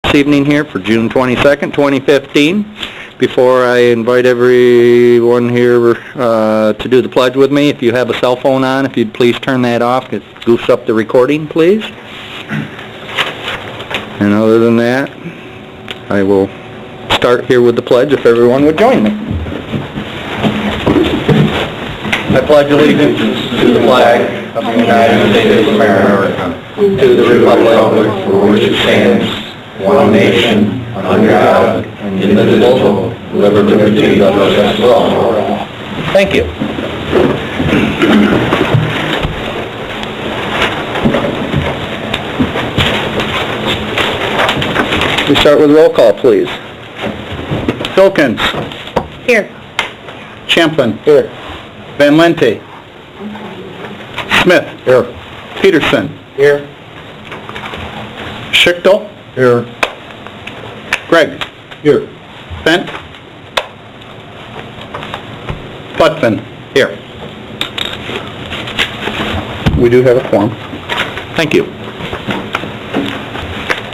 this evening here for June 22nd, 2015. Before I invite everyone here to do the pledge with me, if you have a cell phone on, if you'd please turn that off. It goofs up the recording, please. And other than that, I will start here with the pledge if everyone would join me. I pledge allegiance to the flag of the United States of America, to the republic for which it stands, one nation, under God, indivisible, with liberty and justice for all. Thank you. We start with roll call, please. Filkins. Here. Champlin. Here. Van Lente. Smith. Here. Peterson. Here. Schichtel. Here. Gregg. Here. Fent. Putvin. Here. We do have a quorum. Thank you.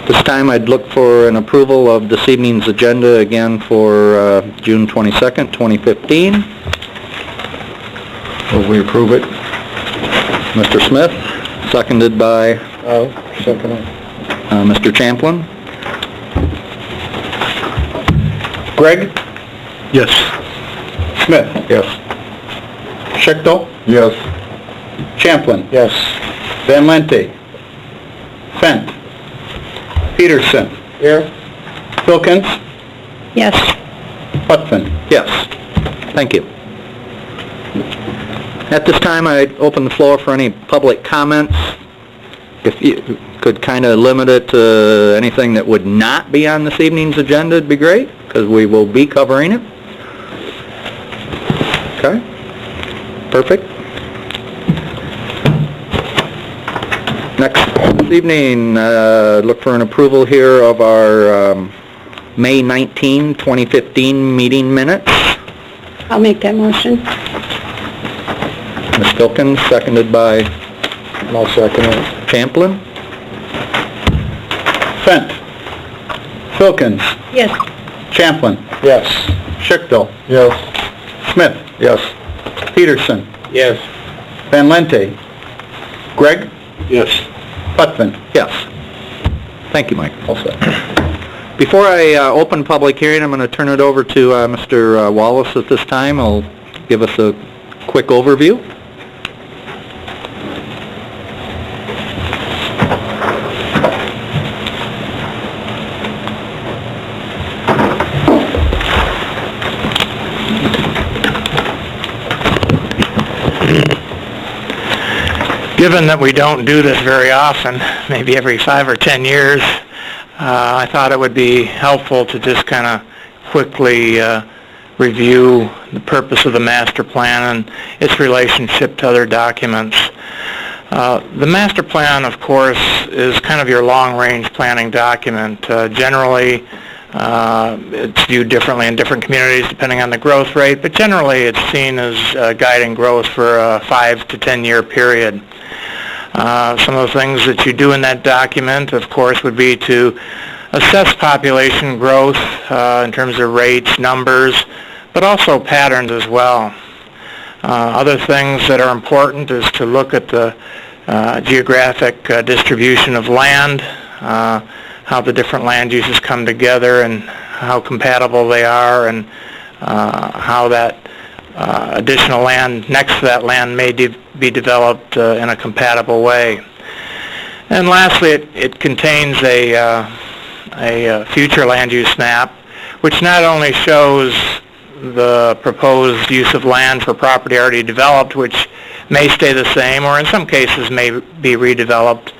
This time I'd look for an approval of this evening's agenda again for June 22nd, 2015. Will we approve it? Mr. Smith, seconded by Mr. Champlin. Gregg. Yes. Smith. Yes. Schichtel. Yes. Champlin. Yes. Van Lente. Fent. Peterson. Here. Filkins. Yes. Putvin. Yes. Thank you. At this time, I'd open the floor for any public comments. If you could kind of limit it to anything that would not be on this evening's agenda, it'd be great, because we will be covering it. Okay. Perfect. Next this evening, look for an approval here of our May 19, 2015 meeting minutes. I'll make that motion. Ms. Filkins, seconded by... I'll second it. Champlin? Fent. Filkins. Yes. Champlin. Yes. Schichtel. Yes. Smith. Yes. Peterson. Yes. Van Lente. Gregg. Yes. Putvin. Yes. Thank you, Mike. All set. Before I open public hearing, I'm going to turn it over to Mr. Wallace at this time. He'll give us a quick overview. Given that we don't do this very often, maybe every 5 or 10 years, I thought it would be helpful to just kind of quickly review the purpose of the master plan and its relationship to other documents. The master plan, of course, is kind of your long-range planning document. Generally, it's viewed differently in different communities depending on the growth rate, but generally it's seen as guiding growth for a 5 to 10 year period. Some of the things that you do in that document, of course, would be to assess population growth in terms of rates, numbers, but also patterns as well. Other things that are important is to look at the geographic distribution of land, how the different land uses come together and how compatible they are, and how that additional land next to that land may be developed in a compatible way. And lastly, it contains a future land use map, which not only shows the proposed use of land for property already developed, which may stay the same or in some cases may be redeveloped,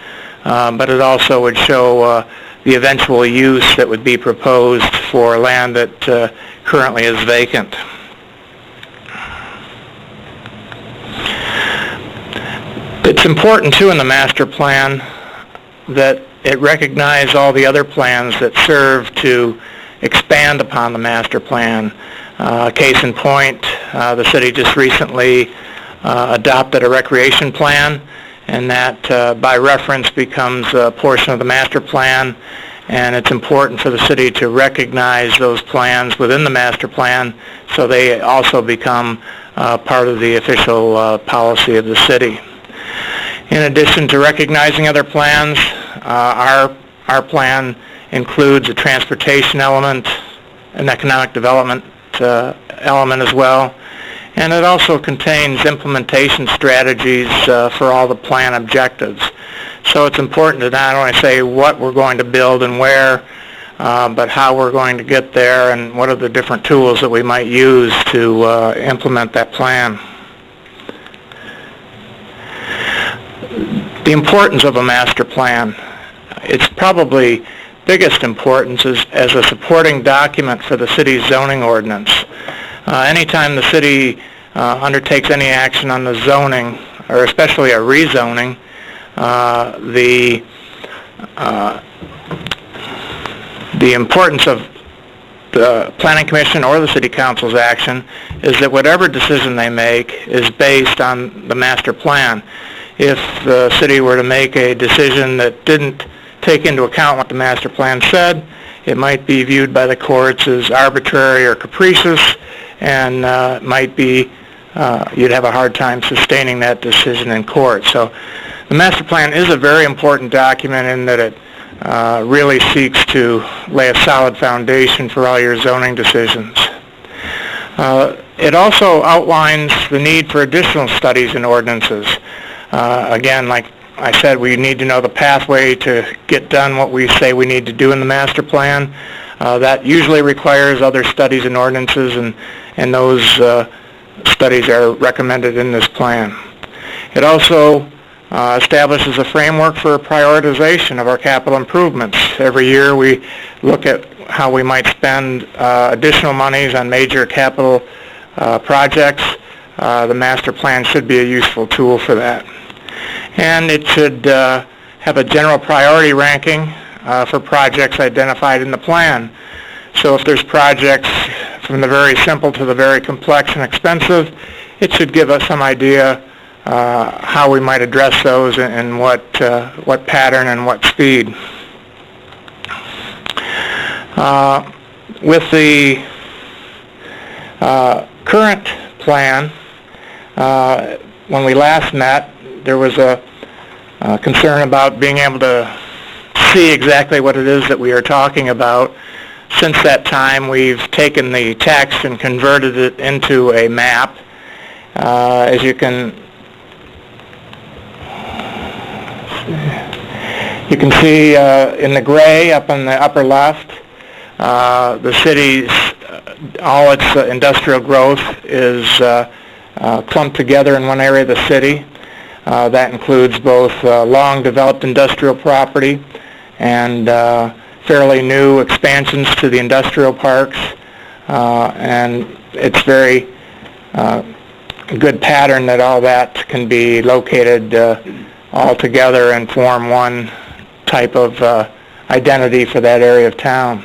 but it also would show the eventual use that would be proposed for land that currently is vacant. It's important, too, in the master plan that it recognize all the other plans that serve to expand upon the master plan. Case in point, the city just recently adopted a recreation plan, and that by reference becomes a portion of the master plan, and it's important for the city to recognize those plans within the master plan so they also become part of the official policy of the city. In addition to recognizing other plans, our plan includes a transportation element, an economic development element as well, and it also contains implementation strategies for all the plan objectives. So it's important to not only say what we're going to build and where, but how we're going to get there and what are the different tools that we might use to implement that plan. The importance of a master plan. Its probably biggest importance is as a supporting document for the city's zoning ordinance. Anytime the city undertakes any action on the zoning, or especially a rezoning, the importance of the Planning Commission or the City Council's action is that whatever decision they make is based on the master plan. If the city were to make a decision that didn't take into account what the master plan said, it might be viewed by the courts as arbitrary or capricious, and might be you'd have a hard time sustaining that decision in court. So the master plan is a very important document in that it really seeks to lay a solid foundation for all your zoning decisions. It also outlines the need for additional studies and ordinances. Again, like I said, we need to know the pathway to get done what we say we need to do in the master plan. That usually requires other studies and ordinances, and those studies are recommended in this plan. It also establishes a framework for prioritization of our capital improvements. Every year we look at how we might spend additional monies on major capital projects. The master plan should be a useful tool for that. And it should have a general priority ranking for projects identified in the plan. So if there's projects from the very simple to the very complex and expensive, it should give us some idea how we might address those and what pattern and what speed. With the current plan, when we last met, there was a concern about being able to see exactly what it is that we are talking about. Since that time, we've taken the text and converted it into a map. As you can see in the gray up on the upper left, the city's, all its industrial growth is clumped together in one area of the city. That includes both long developed industrial property and fairly new expansions to the industrial parks, and it's very good pattern that all that can be located all together and form one type of identity for that area of town.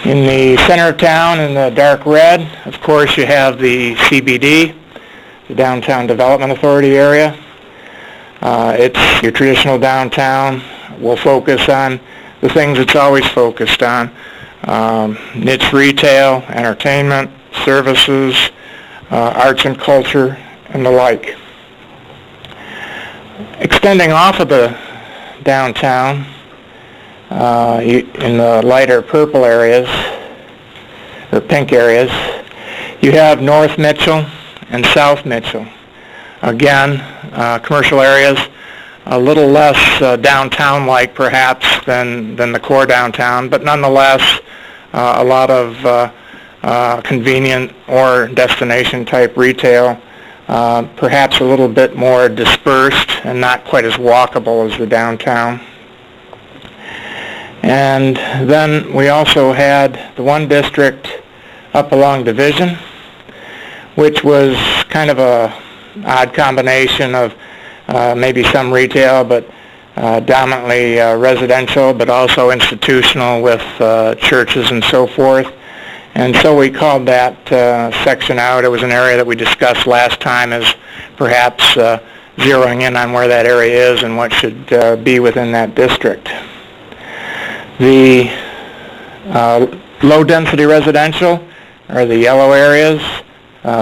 In the center of town, in the dark red, of course, you have the CBD, the Downtown Development Authority area. It's your traditional downtown. We'll focus on the things it's always focused on. Niche retail, entertainment, services, arts and culture, and the like. Extending off of the downtown, in the lighter purple areas, or pink areas, you have North Mitchell and South Mitchell. Again, commercial areas, a little less downtown-like perhaps than the core downtown, but nonetheless a lot of convenient or destination-type retail, perhaps a little bit more dispersed and not quite as walkable as the downtown. And then we also had the one district up along Division, which was kind of a odd combination of maybe some retail, but dominantly residential, but also institutional with churches and so forth. And so we called that section out. It was an area that we discussed last time as perhaps zeroing in on where that area is and what should be within that district. The low-density residential are the yellow areas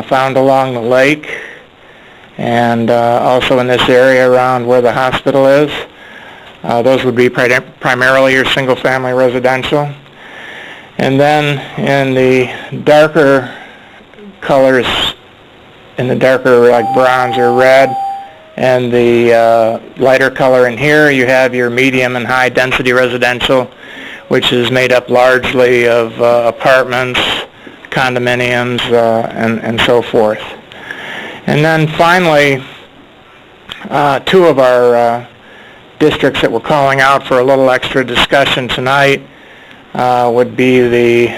found along the lake and also in this area around where the hospital is. Those would be primarily your single-family residential. And then in the darker colors, in the darker like bronze or red, and the lighter color in here, you have your medium and high density residential, which is made up largely of apartments, condominiums, and so forth. And then finally, two of our districts that we're calling out for a little extra discussion tonight would be the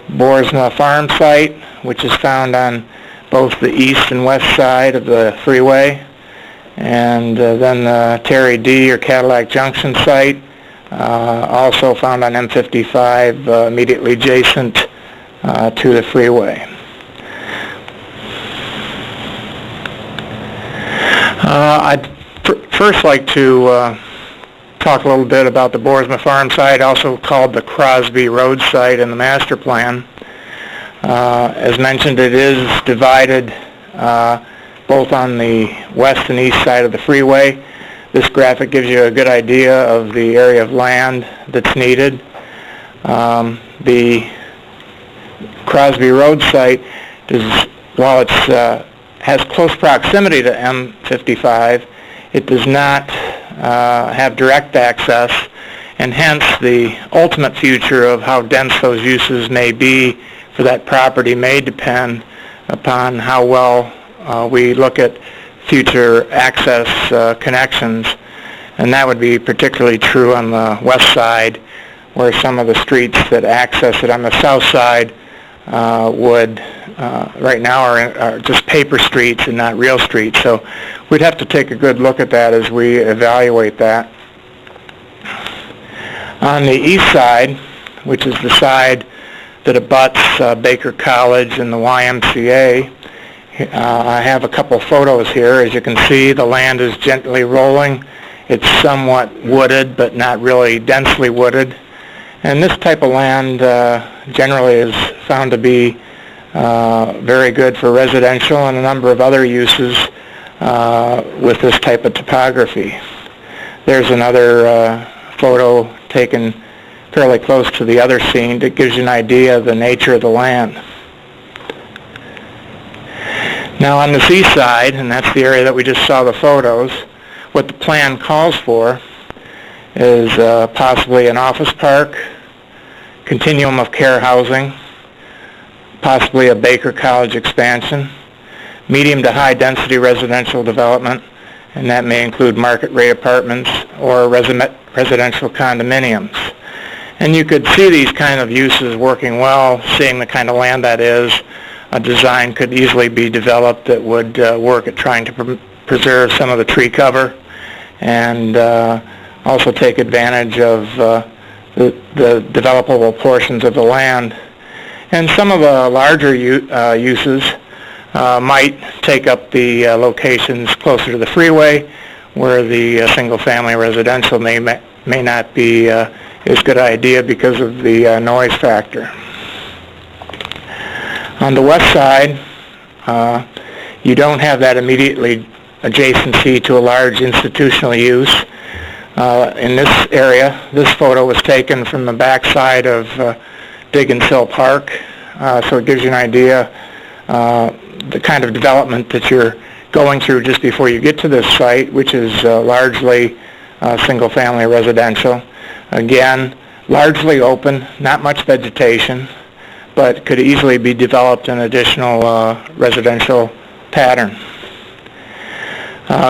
Boersma Farm site, which is found on both the east and west side of the freeway, and then the Terry D. or Cadillac Junction site, also found on M55, immediately adjacent to the freeway. I'd first like to talk a little bit about the Boersma Farm site, also called the Crosby Road site in the master plan. As mentioned, it is divided both on the west and east side of the freeway. This graphic gives you a good idea of the area of land that's needed. The Crosby Road site, while it has close proximity to M55, it does not have direct access, and hence the ultimate future of how dense those uses may be for that property may depend upon how well we look at future access connections, and that would be particularly true on the west side, where some of the streets that access it on the south side would right now are just paper streets and not real streets. So we'd have to take a good look at that as we evaluate that. On the east side, which is the side that abuts Baker College and the YMCA, I have a couple photos here. As you can see, the land is gently rolling. It's somewhat wooded, but not really densely wooded. And this type of land generally is found to be very good for residential and a number of other uses with this type of topography. There's another photo taken fairly close to the other scene that gives you an idea of the nature of the land. Now on the east side, and that's the area that we just saw the photos, what the plan calls for is possibly an office park, continuum of care housing, possibly a Baker College expansion, medium to high density residential development, and that may include market rate apartments or residential condominiums. And you could see these kind of uses working well, seeing the kind of land that is. A design could easily be developed that would work at trying to preserve some of the tree cover and also take advantage of the developable portions of the land. And some of the larger uses might take up the locations closer to the freeway, where the single-family residential may not be as good an idea because of the noise factor. On the west side, you don't have that immediately adjacency to a large institutional use. In this area, this photo was taken from the back side of Diggins Hill Park, so it gives you an idea the kind of development that you're going through just before you get to this site, which is largely single-family residential. Again, largely open, not much vegetation, but could easily be developed in additional residential pattern.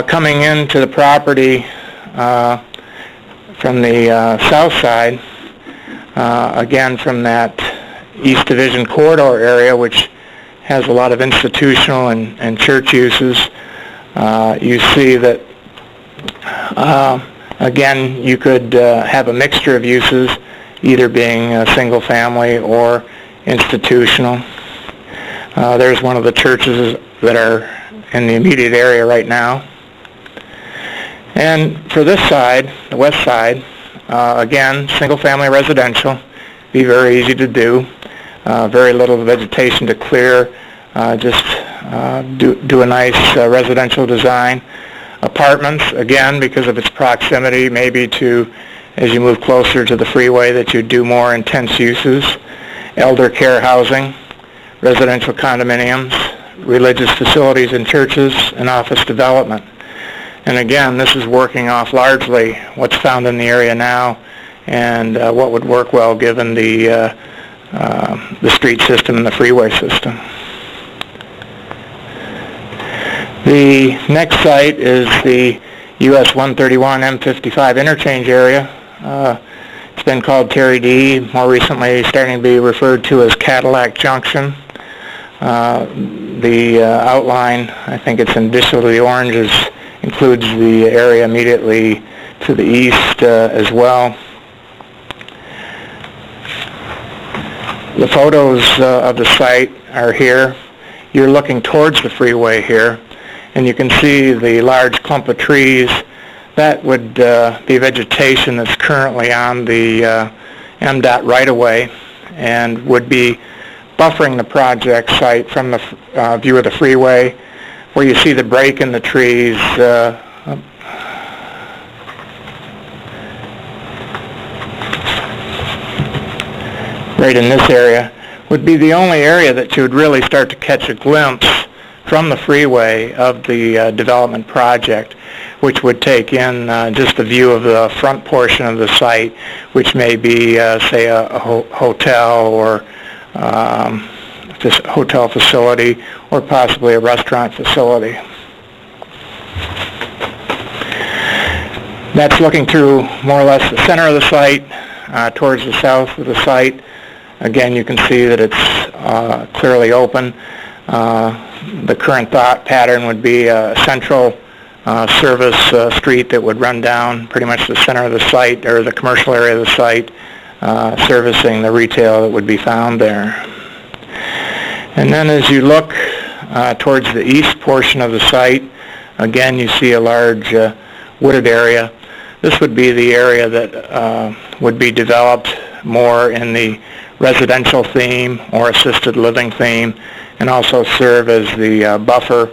Coming into the property from the south side, again from that East Division corridor area, which has a lot of institutional and church uses, you see that again you could have a mixture of uses, either being single family or institutional. There's one of the churches that are in the immediate area right now. And for this side, the west side, Again, single-family residential, be very easy to do. Very little vegetation to clear, just do a nice residential design. Apartments, again, because of its proximity, maybe to, as you move closer to the freeway, that you do more intense uses. Elder care housing, residential condominiums, religious facilities and churches, and office development. And again, this is working off largely what's found in the area now and what would work well given the street system and the freeway system. The next site is the US 131 M55 interchange area. It's been called Terry D, more recently starting to be referred to as Cadillac Junction. The outline, I think it's in addition to the oranges, includes the area immediately to the east as well. The photos of the site are here. You're looking towards the freeway here, and you can see the large clump of trees. That would be vegetation that's currently on the MDOT right-of-way and would be buffering the project site from the view of the freeway, where you see the break in the trees right in this area, would be the only area that you would really start to catch a glimpse from the freeway of the development project, which would take in just a view of the front portion of the site, which may be, say, a hotel or hotel facility, or possibly a restaurant facility. That's looking through more or less the center of the site, towards the south of the site. Again, you can see that it's clearly open. The current thought pattern would be a central service street that would run down pretty much the center of the site, or the commercial area of the site, servicing the retail that would be found there. And then as you look towards the east portion of the site, again you see a large wooded area. This would be the area that would be developed more in the residential theme or assisted living theme, and also serve as the buffer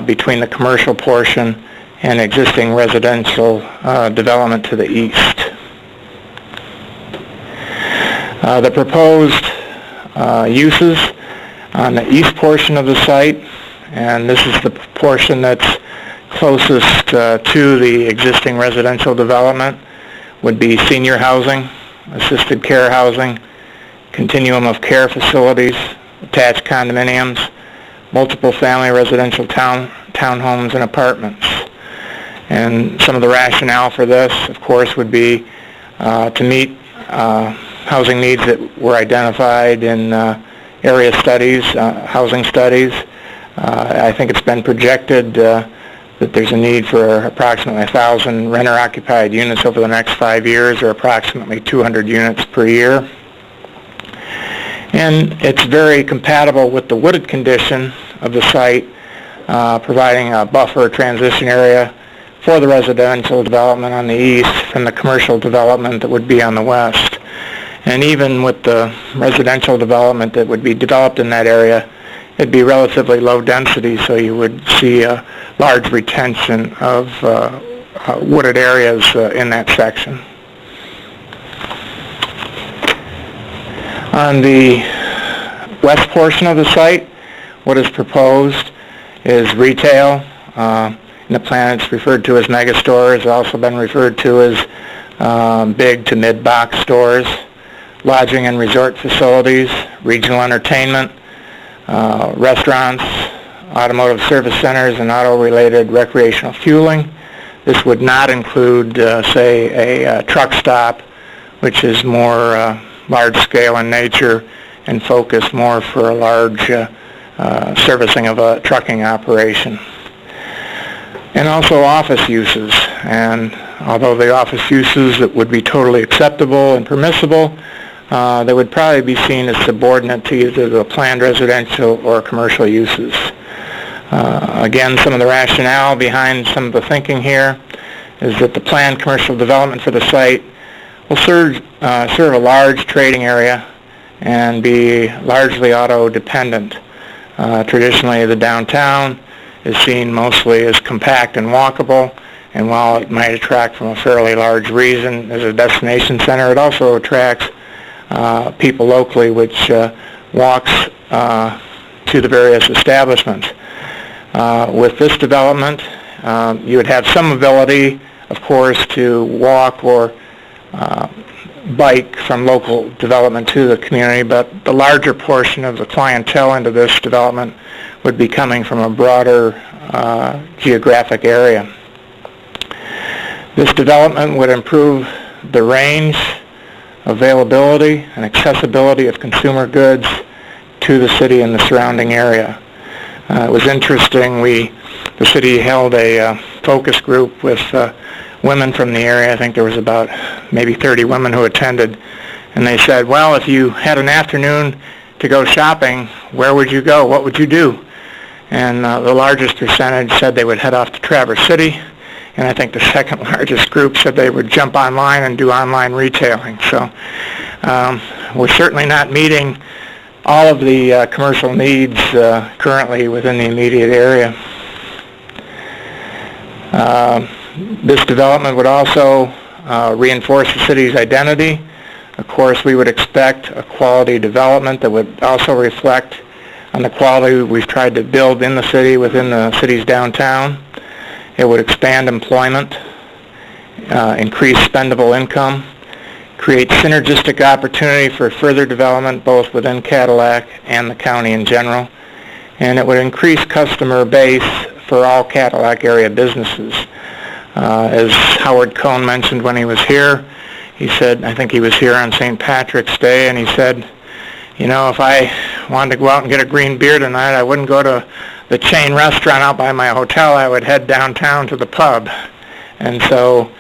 between the commercial portion and existing residential development to the east. The proposed uses on the east portion of the site, and this is the portion that's closest to the existing residential development, would be senior housing, assisted care housing, continuum of care facilities, attached condominiums, multiple family residential townhomes and apartments. And some of the rationale for this, of course, would be to meet housing needs that were identified in area studies, housing studies. I think it's been projected that there's a need for approximately 1,000 renter-occupied units over the next 5 years, or approximately 200 units per year. And it's very compatible with the wooded condition of the site, providing a buffer transition area for the residential development on the east from the commercial development that would be on the west. And even with the residential development that would be developed in that area, it'd be relatively low density, so you would see a large retention of wooded areas in that section. On the west portion of the site, what is proposed is retail. In the plan it's referred to as mega stores. It's also been referred to as big to mid-box stores, lodging and resort facilities, regional entertainment, restaurants, automotive service centers, and auto-related recreational fueling. This would not include, say, a truck stop, which is more large-scale in nature and focused more for a large servicing of a trucking operation. And also office uses. And although the office uses that would be totally acceptable and permissible, they would probably be seen as subordinate to either the planned residential or commercial uses. Again, some of the rationale behind some of the thinking here is that the planned commercial development for the site will serve a large trading area and be largely auto-dependent. Traditionally, the downtown is seen mostly as compact and walkable, and while it might attract from a fairly large region as a destination center, it also attracts people locally, which walks to the various establishments. With this development, you would have some ability, of course, to walk or bike from local development to the community, but the larger portion of the clientele into this development would be coming from a broader geographic area. This development would improve the range, availability, and accessibility of consumer goods to the city and the surrounding area. It was interesting, the city held a focus group with women from the area. I think there was about maybe 30 women who attended, and they said, well, if you had an afternoon to go shopping, where would you go? What would you do? And the largest percentage said they would head off to Traverse City, and I think the second largest group said they would jump online and do online retailing. So we're certainly not meeting all of the commercial needs currently within the immediate area. This development would also reinforce the city's identity. Of course, we would expect a quality development that would also reflect on the quality we've tried to build in the city, within the city's downtown. It would expand employment, increase spendable income, create synergistic opportunity for further development both within Cadillac and the county in general, and it would increase customer base for all Cadillac area businesses. As Howard Cohn mentioned when he was here, he said, I think he was here on St. Patrick's Day, and he said, you know, if I wanted to go out and get a green beer tonight, I wouldn't go to the chain restaurant out by my hotel. I would head downtown to the pub. And so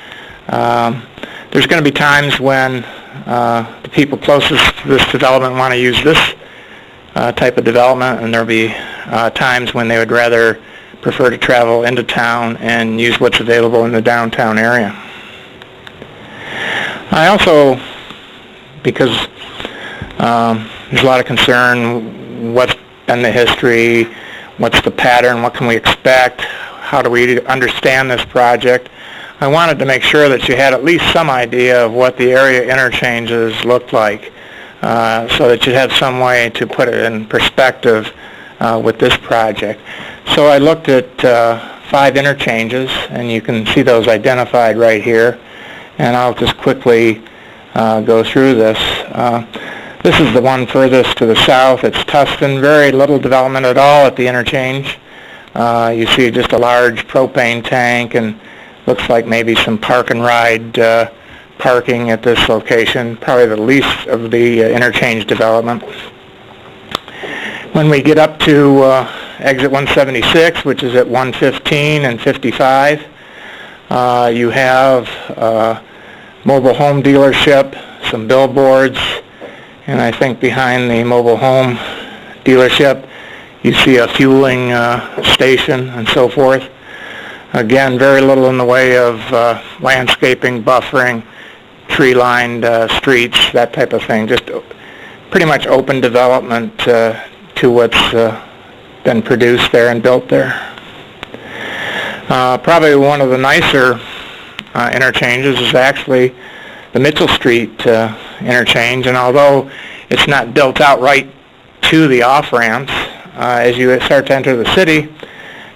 there's going to be times when the people closest to this development want to use this type of development, and there'll be times when they would rather prefer to travel into town and use what's available in the downtown area. I also, because there's a lot of concern, what's been the history, what's the pattern, what can we expect, how do we understand this project, I wanted to make sure that you had at least some idea of what the area interchanges looked like, so that you'd have some way to put it in perspective with this project. So I looked at 5 interchanges, and you can see those identified right here, and I'll just quickly go through this. This is the one furthest to the south. It's Tustin. Very little development at all at the interchange. You see just a large propane tank, and looks like maybe some park and ride parking at this location, probably the least of the interchange development. When we get up to exit 176, which is at 115 and 55, you have mobile home dealership, some billboards, and I think behind the mobile home dealership you see a fueling station and so forth. Again, very little in the way of landscaping, buffering, tree-lined streets, that type of thing. Just pretty much open development to what's been produced there and built there. Probably one of the nicer interchanges is actually the Mitchell Street interchange, and although it's not built out right to the off-ramps, as you start to enter the city,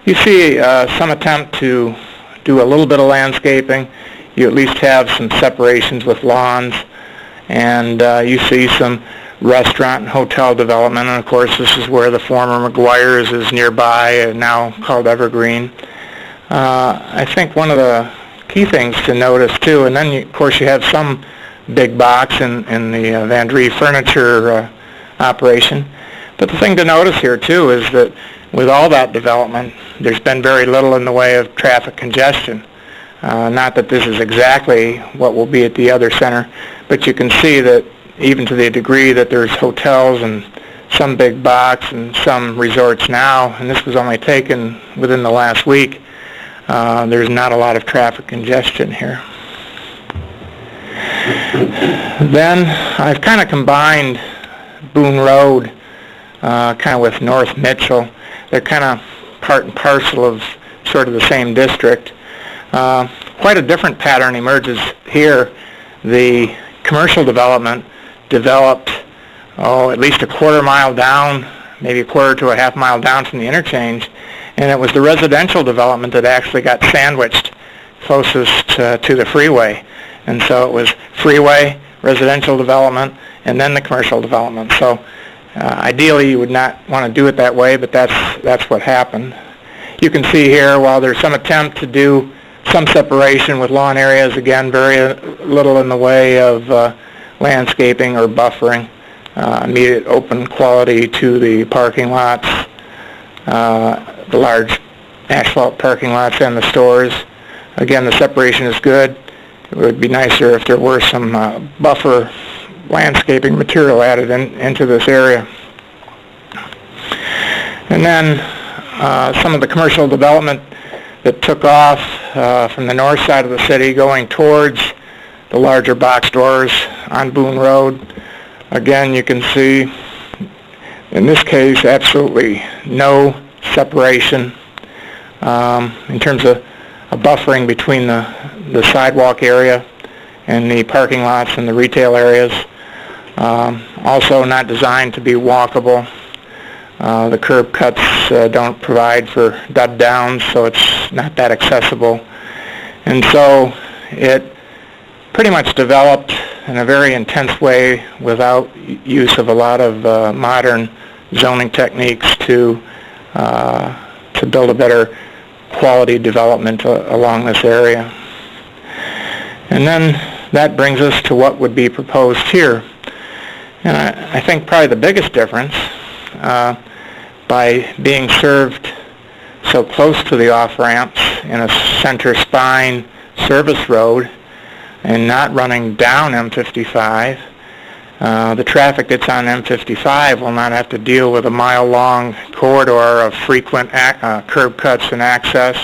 you see some attempt to do a little bit of landscaping. You at least have some separations with lawns, and you see some restaurant and hotel development, and of course this is where the former McGuire's is nearby, now called Evergreen. I think one of the key things to notice too, and then of course you have some big box in the Van Drie furniture operation, but the thing to notice here too is that with all that development there's been very little in the way of traffic congestion. Not that this is exactly what will be at the other center, but you can see that even to the degree that there's hotels and some big box and some resorts now, and this was only taken within the last week, there's not a lot of traffic congestion here. Then I've kind of combined Boone Road kind of with North Mitchell. They're kind of part and parcel of sort of the same district. Quite a different pattern emerges here. The commercial development developed, at least a quarter mile down, maybe a quarter to a half mile down from the interchange, and it was the residential development that actually got sandwiched closest to the freeway. And so it was freeway, residential development, and then the commercial development. So ideally you would not want to do it that way, but that's what happened. You can see here, while there's some attempt to do some separation with lawn areas, again, very little in the way of landscaping or buffering, immediate open quality to the parking lots, the large asphalt parking lots and the stores. Again, the separation is good. It would be nicer if there were some buffer landscaping material added into this area. And then some of the commercial development that took off from the north side of the city going towards the larger box stores on Boone Road. Again, you can see in this case absolutely no separation in terms of a buffering between the sidewalk area and the parking lots and the retail areas. Also not designed to be walkable. The curb cuts don't provide for dud downs, so it's not that accessible. And so it pretty much developed in a very intense way without use of a lot of modern zoning techniques to build a better quality development along this area. And then that brings us to what would be proposed here. And I think probably the biggest difference, by being served so close to the off-ramps in a center spine service road and not running down M55, the traffic that's on M55 will not have to deal with a mile-long corridor of frequent curb cuts and access.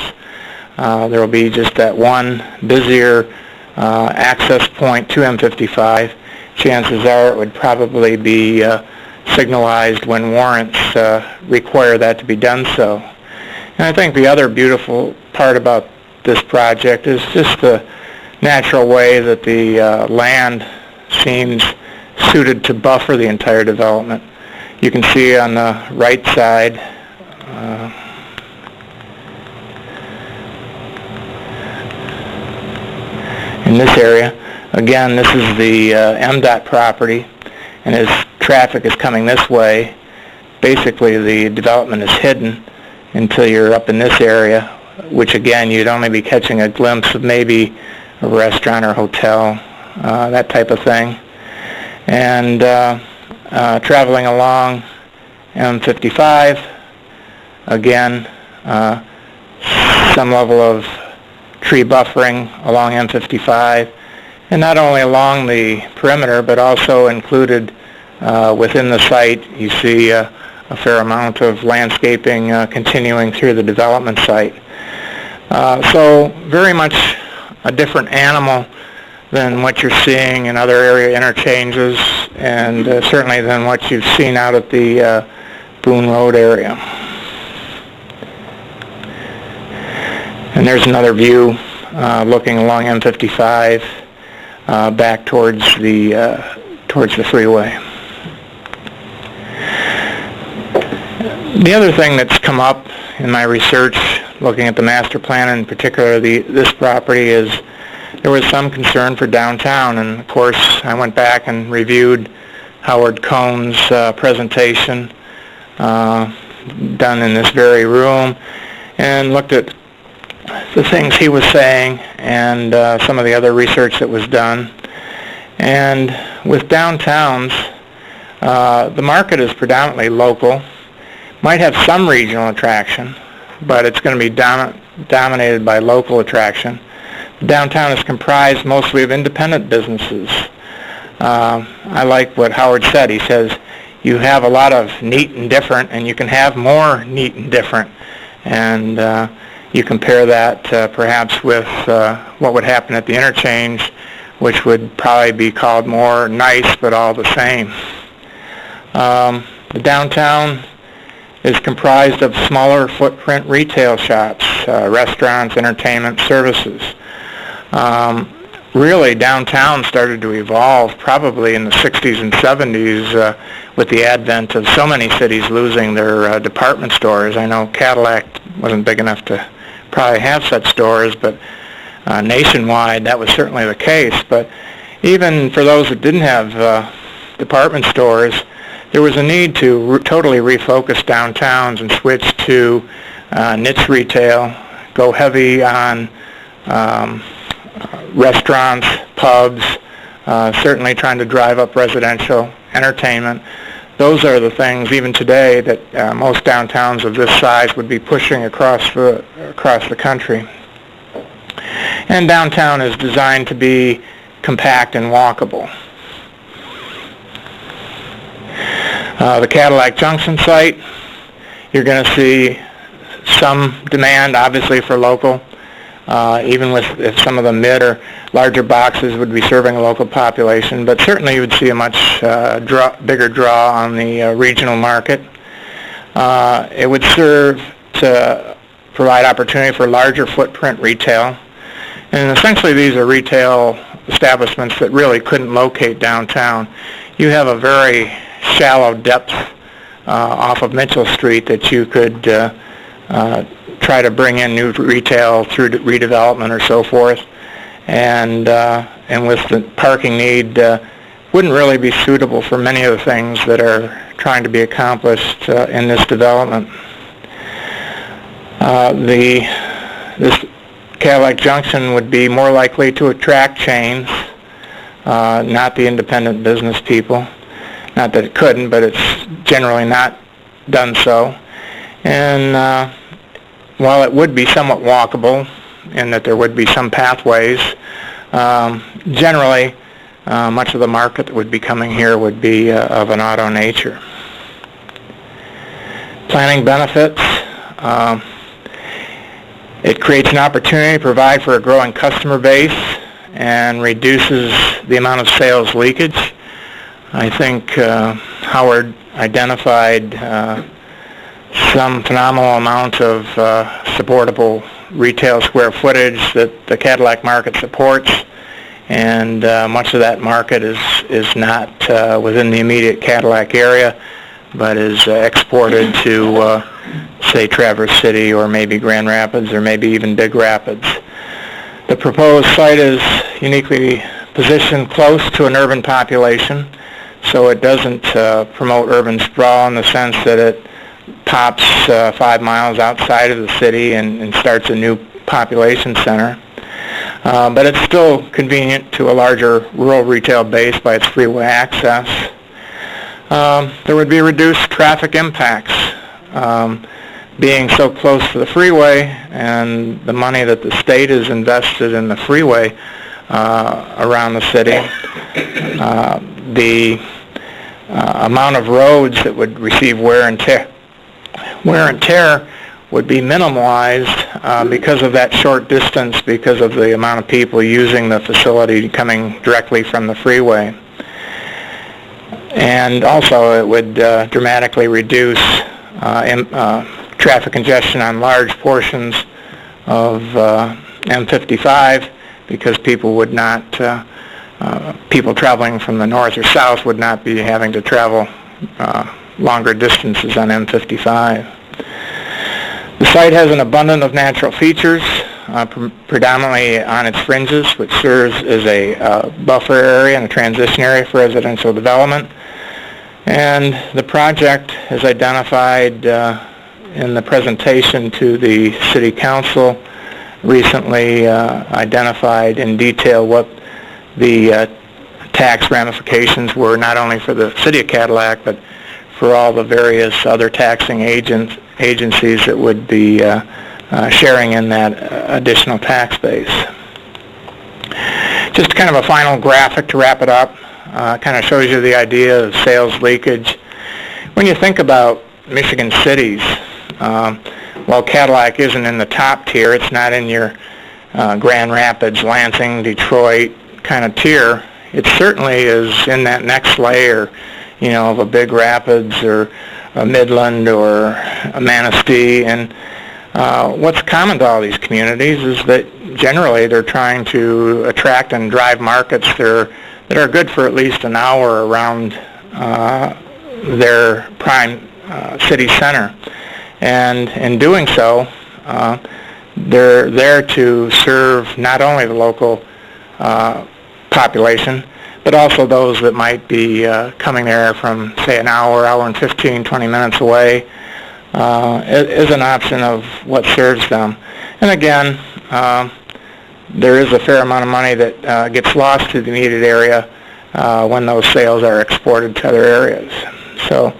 There will be just that one busier access point to M55. Chances are it would probably be signalized when warrants require that to be done so. And I think the other beautiful part about this project is just the natural way that the land seems suited to buffer the entire development. You can see on the right side in this area, again, this is the MDOT property, and as traffic is coming this way, basically the development is hidden until you're up in this area, which again, you'd only be catching a glimpse of maybe a restaurant or hotel, that type of thing. And traveling along M55, again, some level of tree buffering along M55, and not only along the perimeter, but also included within the site. You see a fair amount of landscaping continuing through the development site. So very much a different animal than what you're seeing in other area interchanges, and certainly than what you've seen out at the Boone Road area. And there's another view looking along M55 back towards the freeway. The other thing that's come up in my research, looking at the master plan, and in particular this property, is there was some concern for downtown. And of course, I went back and reviewed Howard Cohn's presentation done in this very room, and looked at the things he was saying and some of the other research that was done. And with downtowns, the market is predominantly local, might have some regional attraction, but it's going to be dominated by local attraction. Downtown is comprised mostly of independent businesses. I like what Howard said. He says you have a lot of neat and different, and you can have more neat and different. And you compare that perhaps with what would happen at the interchange, which would probably be called more nice, but all the same. The downtown is comprised of smaller footprint retail shops, restaurants, entertainment, services. Really, downtown started to evolve probably in the 60s and 70s with the advent of so many cities losing their department stores. I know Cadillac wasn't big enough to probably have such stores, but nationwide that was certainly the case. But even for those that didn't have department stores, there was a need to totally refocus downtowns and switch to niche retail, go heavy on restaurants, pubs, certainly trying to drive up residential entertainment. Those are the things, even today, that most downtowns of this size would be pushing across the country. And downtown is designed to be compact and walkable. The Cadillac Junction site, you're going to see some demand, obviously, for local. Even if some of the mid or larger boxes would be serving a local population, but certainly you would see a much bigger draw on the regional market. It would serve to provide opportunity for larger footprint retail, and essentially these are retail establishments that really couldn't locate downtown. You have a very shallow depth off of Mitchell Street that you could try to bring in new retail through redevelopment or so forth, and with the parking need, wouldn't really be suitable for many of the things that are trying to be accomplished in this development. This Cadillac Junction would be more likely to attract chains, not the independent business people. Not that it couldn't, but it's generally not done so. And while it would be somewhat walkable in that there would be some pathways, generally much of the market that would be coming here would be of an auto nature. Planning benefits. It creates an opportunity to provide for a growing customer base and reduces the amount of sales leakage. I think Howard identified some phenomenal amount of supportable retail square footage that the Cadillac market supports, and much of that market is not within the immediate Cadillac area, but is exported to, say, Traverse City or maybe Grand Rapids or maybe even Big Rapids. The proposed site is uniquely positioned close to an urban population, so it doesn't promote urban sprawl in the sense that it pops 5 miles outside of the city and starts a new population center. But it's still convenient to a larger rural retail base by its freeway access. There would be reduced traffic impacts. Being so close to the freeway and the money that the state has invested in the freeway around the city, the amount of roads that would receive wear and tear would be minimalized because of that short distance, because of the amount of people using the facility coming directly from the freeway. And also it would dramatically reduce traffic congestion on large portions of M55, because people would not, people traveling from the north or south would not be having to travel longer distances on M55. The site has an abundance of natural features, predominantly on its fringes, which serves as a buffer area and a transition area for residential development. And the project is identified in the presentation to the City Council, recently identified in detail what the tax ramifications were, not only for the City of Cadillac, but for all the various other taxing agencies that would be sharing in that additional tax base. Just kind of a final graphic to wrap it up. Kind of shows you the idea of sales leakage. When you think about Michigan cities, while Cadillac isn't in the top tier, it's not in your Grand Rapids, Lansing, Detroit, kind of tier, it certainly is in that next layer, you know, of a Big Rapids or a Midland or a Manistee. And what's common to all these communities is that generally they're trying to attract and drive markets that are good for at least an hour around their prime city center. And in doing so, they're there to serve not only the local population, but also those that might be coming there from, say, an hour and 15, 20 minutes away, is an option of what serves them. And again, there is a fair amount of money that gets lost to the needed area when those sales are exported to other areas. So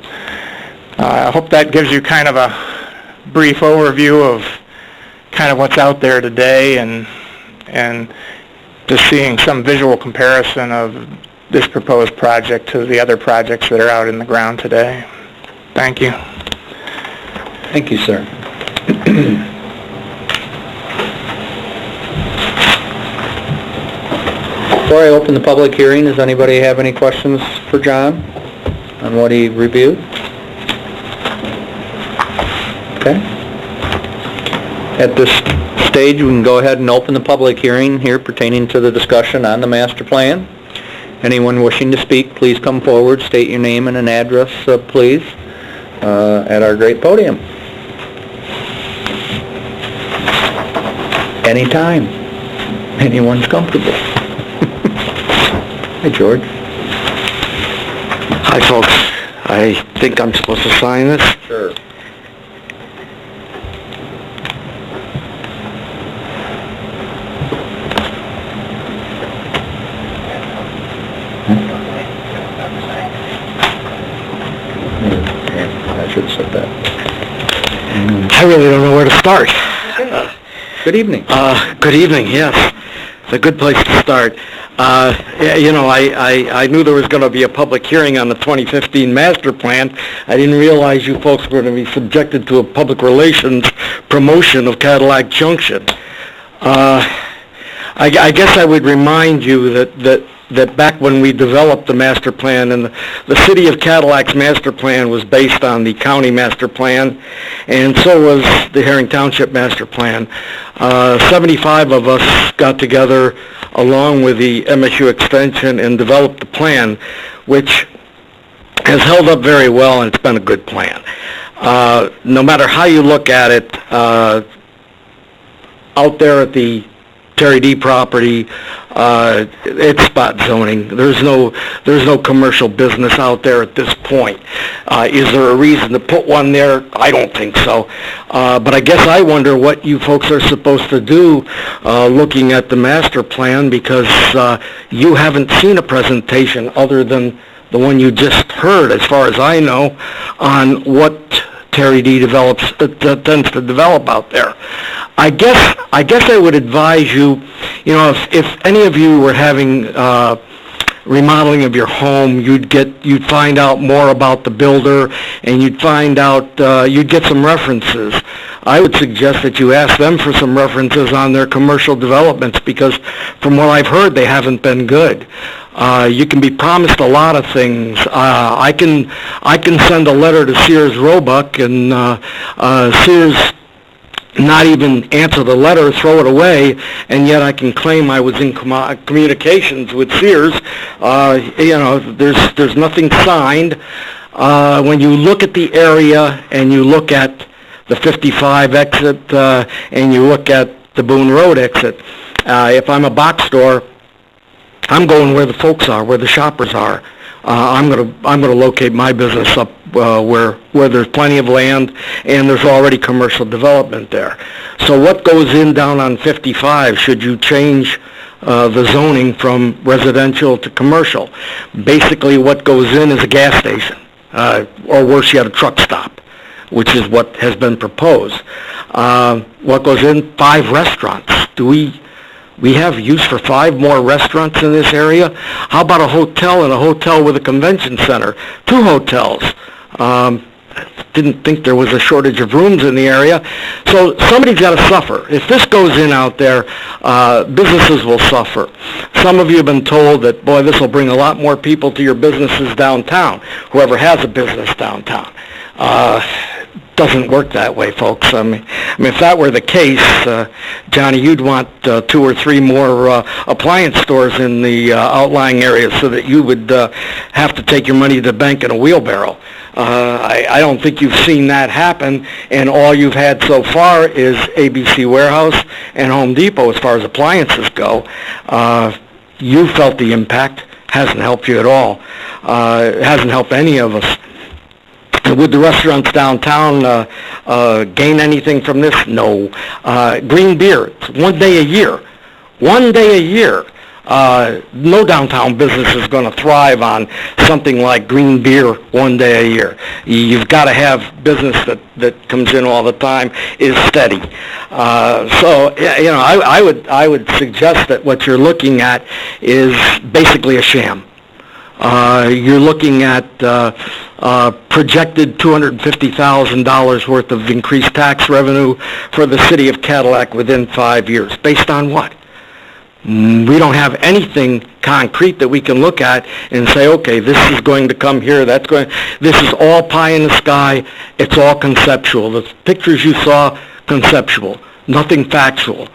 I hope that gives you kind of a brief overview of kind of what's out there today, and just seeing some visual comparison of this proposed project to the other projects that are out in the ground today. Thank you. Thank you, sir. Before I open the public hearing, does anybody have any questions for John on what he reviewed? Okay. At this stage, we can go ahead and open the public hearing here pertaining to the discussion on the master plan. Anyone wishing to speak, please come forward, state your name and an address, please, at our great podium. Anytime. Anyone's comfortable. Hi, George. Hi, folks. I think I'm supposed to sign this. Sure. I should have said that. I really don't know where to start. Good evening. Good evening, yes. It's a good place to start. You know, I knew there was going to be a public hearing on the 2015 master plan. I didn't realize you folks were going to be subjected to a public relations promotion of Cadillac Junction. I guess I would remind you that back when we developed the master plan, and the city of Cadillac's master plan was based on the county master plan, and so was the Herring Township master plan. 75 of us got together along with the MSU extension and developed the plan, which has held up very well, and it's been a good plan. No matter how you look at it, out there at the Terry D property, it's spot zoning. There's no commercial business out there at this point. Is there a reason to put one there? I don't think so. But I guess I wonder what you folks are supposed to do looking at the master plan, because you haven't seen a presentation other than the one you just heard, as far as I know, on what Terry D tends to develop out there. I guess I would advise you, you know, if any of you were having remodeling of your home, you'd find out more about the builder, and you'd find out, you'd get some references. I would suggest that you ask them for some references on their commercial developments, because from what I've heard, they haven't been good. You can be promised a lot of things. I can send a letter to Sears Roebuck, and Sears not even answer the letter, throw it away, and yet I can claim I was in communications with Sears. You know, there's nothing signed. When you look at the area and you look at the 55 exit and you look at the Boone Road exit, if I'm a box store, I'm going where the folks are, where the shoppers are. I'm gonna locate my business up where there's plenty of land and there's already commercial development there. So what goes in down on 55? Should you change the zoning from residential to commercial? Basically, what goes in is a gas station, or worse yet, a truck stop, which is what has been proposed. What goes in? 5 restaurants. Do we have use for 5 more restaurants in this area? How about a hotel, and a hotel with a convention center? 2 hotels. didn't think there was a shortage of rooms in the area. So somebody's got to suffer. If this goes in out there, businesses will suffer. Some of you have been told that, boy, this will bring a lot more people to your businesses downtown, whoever has a business downtown. Doesn't work that way, folks. I mean, if that were the case, Johnny, you'd want 2 or 3 more appliance stores in the outlying areas so that you would have to take your money to the bank in a wheelbarrow. I don't think you've seen that happen, and all you've had so far is ABC Warehouse and Home Depot as far as appliances go. You felt the impact. Hasn't helped you at all. It hasn't helped any of us. Would the restaurants downtown gain anything from this? No. Green beer, one day a year. One day a year. No downtown business is going to thrive on something like green beer one day a year. You've got to have business that comes in all the time, is steady. So, you know, I would suggest that what you're looking at is basically a sham. You're looking at projected $250,000 worth of increased tax revenue for the city of Cadillac within 5 years. Based on what? We don't have anything concrete that we can look at and say, okay, this is going to come here, that's going, this is all pie in the sky, it's all conceptual. The pictures you saw, conceptual, nothing factual.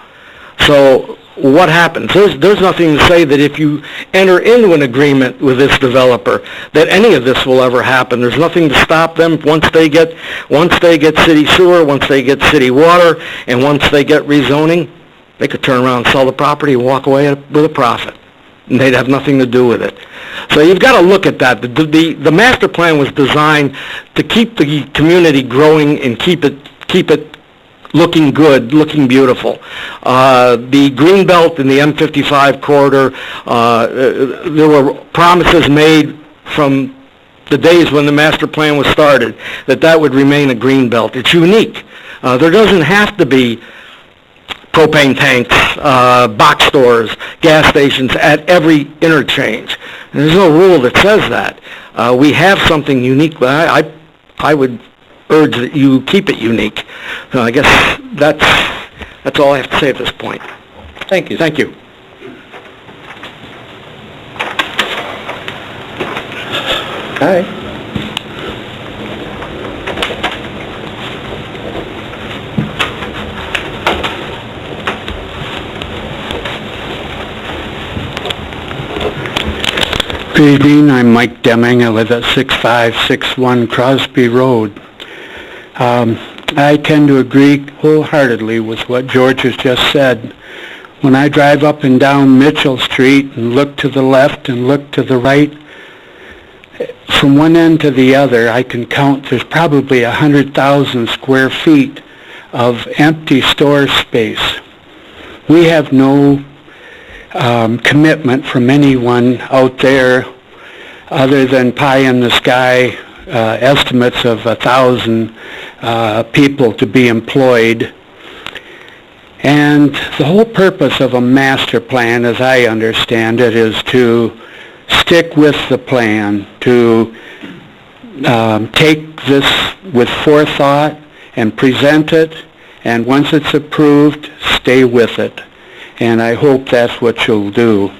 So what happens? There's nothing to say that if you enter into an agreement with this developer that any of this will ever happen. There's nothing to stop them once they get city sewer, once they get city water, and once they get rezoning. They could turn around and sell the property and walk away with a profit, and they'd have nothing to do with it. So you've got to look at that. The master plan was designed to keep the community growing and keep it looking good, looking beautiful. The Greenbelt and the M55 corridor, there were promises made from the days when the master plan was started that would remain a Greenbelt. It's unique. There doesn't have to be propane tanks, box stores, gas stations at every interchange. And there's no rule that says that. We have something unique, but I would urge that you keep it unique. So I guess that's all I have to say at this point. Thank you. Thank you. Hi. Good evening, I'm Mike Deming. I live at 6561 Crosby Road. I tend to agree wholeheartedly with what George has just said. When I drive up and down Mitchell Street and look to the left and look to the right, from one end to the other, I can count there's probably 100,000 square feet of empty store space. We have no commitment from anyone out there other than pie in the sky estimates of 1,000 people to be employed. And the whole purpose of a master plan, as I understand it, is to stick with the plan, to take this with forethought and present it, and once it's approved, stay with it. And I hope that's what you'll do.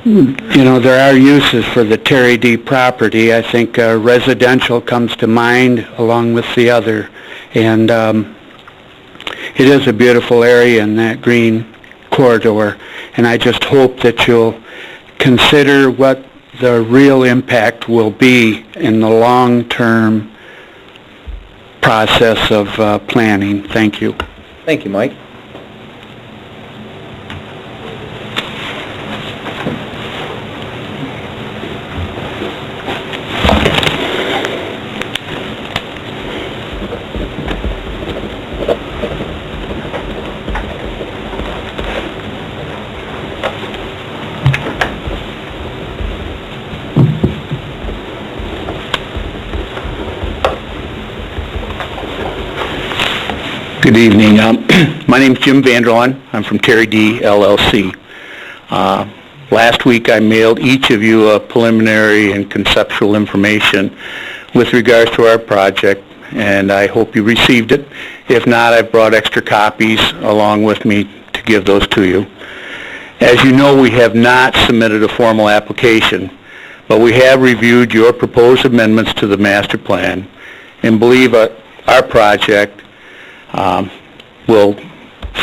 You know, there are uses for the Terry D property. I think residential comes to mind along with the other. And it is a beautiful area in that green corridor. And I just hope that you'll consider what the real impact will be in the long-term process of planning. Thank you. Thank you, Mike. Good evening. My name's Jim Vanderlaan. I'm from Terry D. LLC. Last week I mailed each of you a preliminary and conceptual information with regards to our project, and I hope you received it. If not, I've brought extra copies along with me to give those to you. As you know, we have not submitted a formal application, but we have reviewed your proposed amendments to the master plan and believe our project will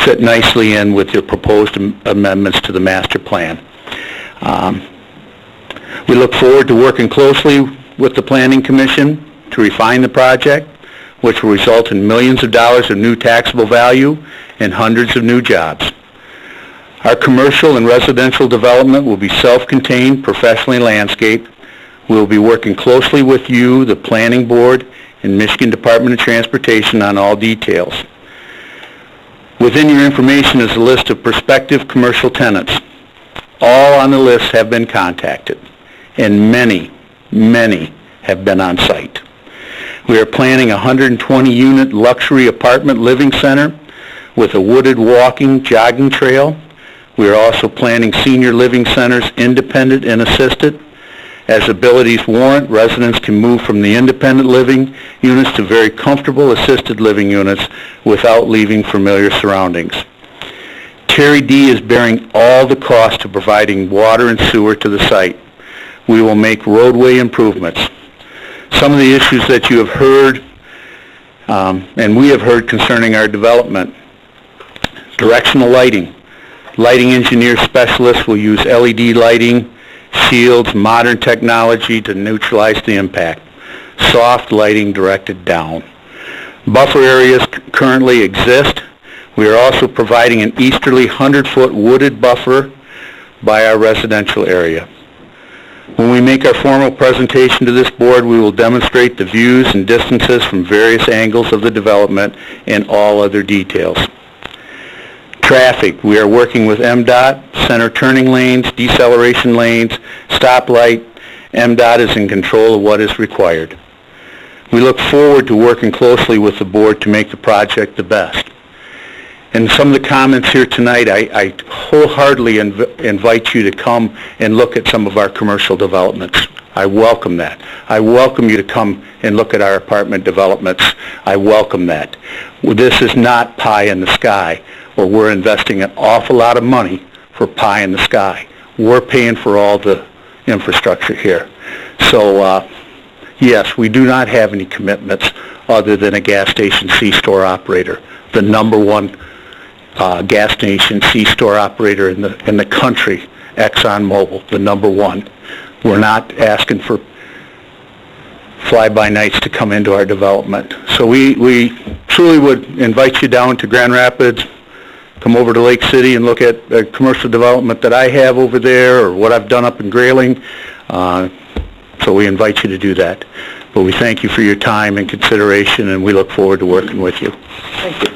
fit nicely in with your proposed amendments to the master plan. We look forward to working closely with the Planning Commission to refine the project, which will result in millions of dollars of new taxable value and hundreds of new jobs. Our commercial and residential development will be self-contained, professionally landscaped. We will be working closely with you, the Planning Board, and Michigan Department of Transportation on all details. Within your information is a list of prospective commercial tenants. All on the list have been contacted, and many have been on site. We are planning a 120-unit luxury apartment living center with a wooded walking, jogging trail. We are also planning senior living centers, independent and assisted. As abilities warrant, residents can move from the independent living units to very comfortable assisted living units without leaving familiar surroundings. Terry D. is bearing all the cost of providing water and sewer to the site. We will make roadway improvements. Some of the issues that you have heard, and we have heard concerning our development: directional lighting. Lighting engineer specialists will use LED lighting, shields, modern technology to neutralize the impact. Soft lighting directed down. Buffer areas currently exist. We are also providing an easterly 100-foot wooded buffer by our residential area. When we make our formal presentation to this board, we will demonstrate the views and distances from various angles of the development and all other details. Traffic. We are working with MDOT, center turning lanes, deceleration lanes, stoplight. MDOT is in control of what is required. We look forward to working closely with the board to make the project the best. And some of the comments here tonight, I wholeheartedly invite you to come and look at some of our commercial developments. I welcome that. I welcome you to come and look at our apartment developments. I welcome that. This is not pie in the sky, where we're investing an awful lot of money for pie in the sky. We're paying for all the infrastructure here. So, yes, we do not have any commitments other than a gas station C-store operator, the number one gas station C-store operator in the country, ExxonMobil, the number one. We're not asking for fly-by-nights to come into our development. So we truly would invite you down to Grand Rapids, come over to Lake City and look at the commercial development that I have over there or what I've done up in Grayling. So we invite you to do that. But we thank you for your time and consideration, and we look forward to working with you. Thank you.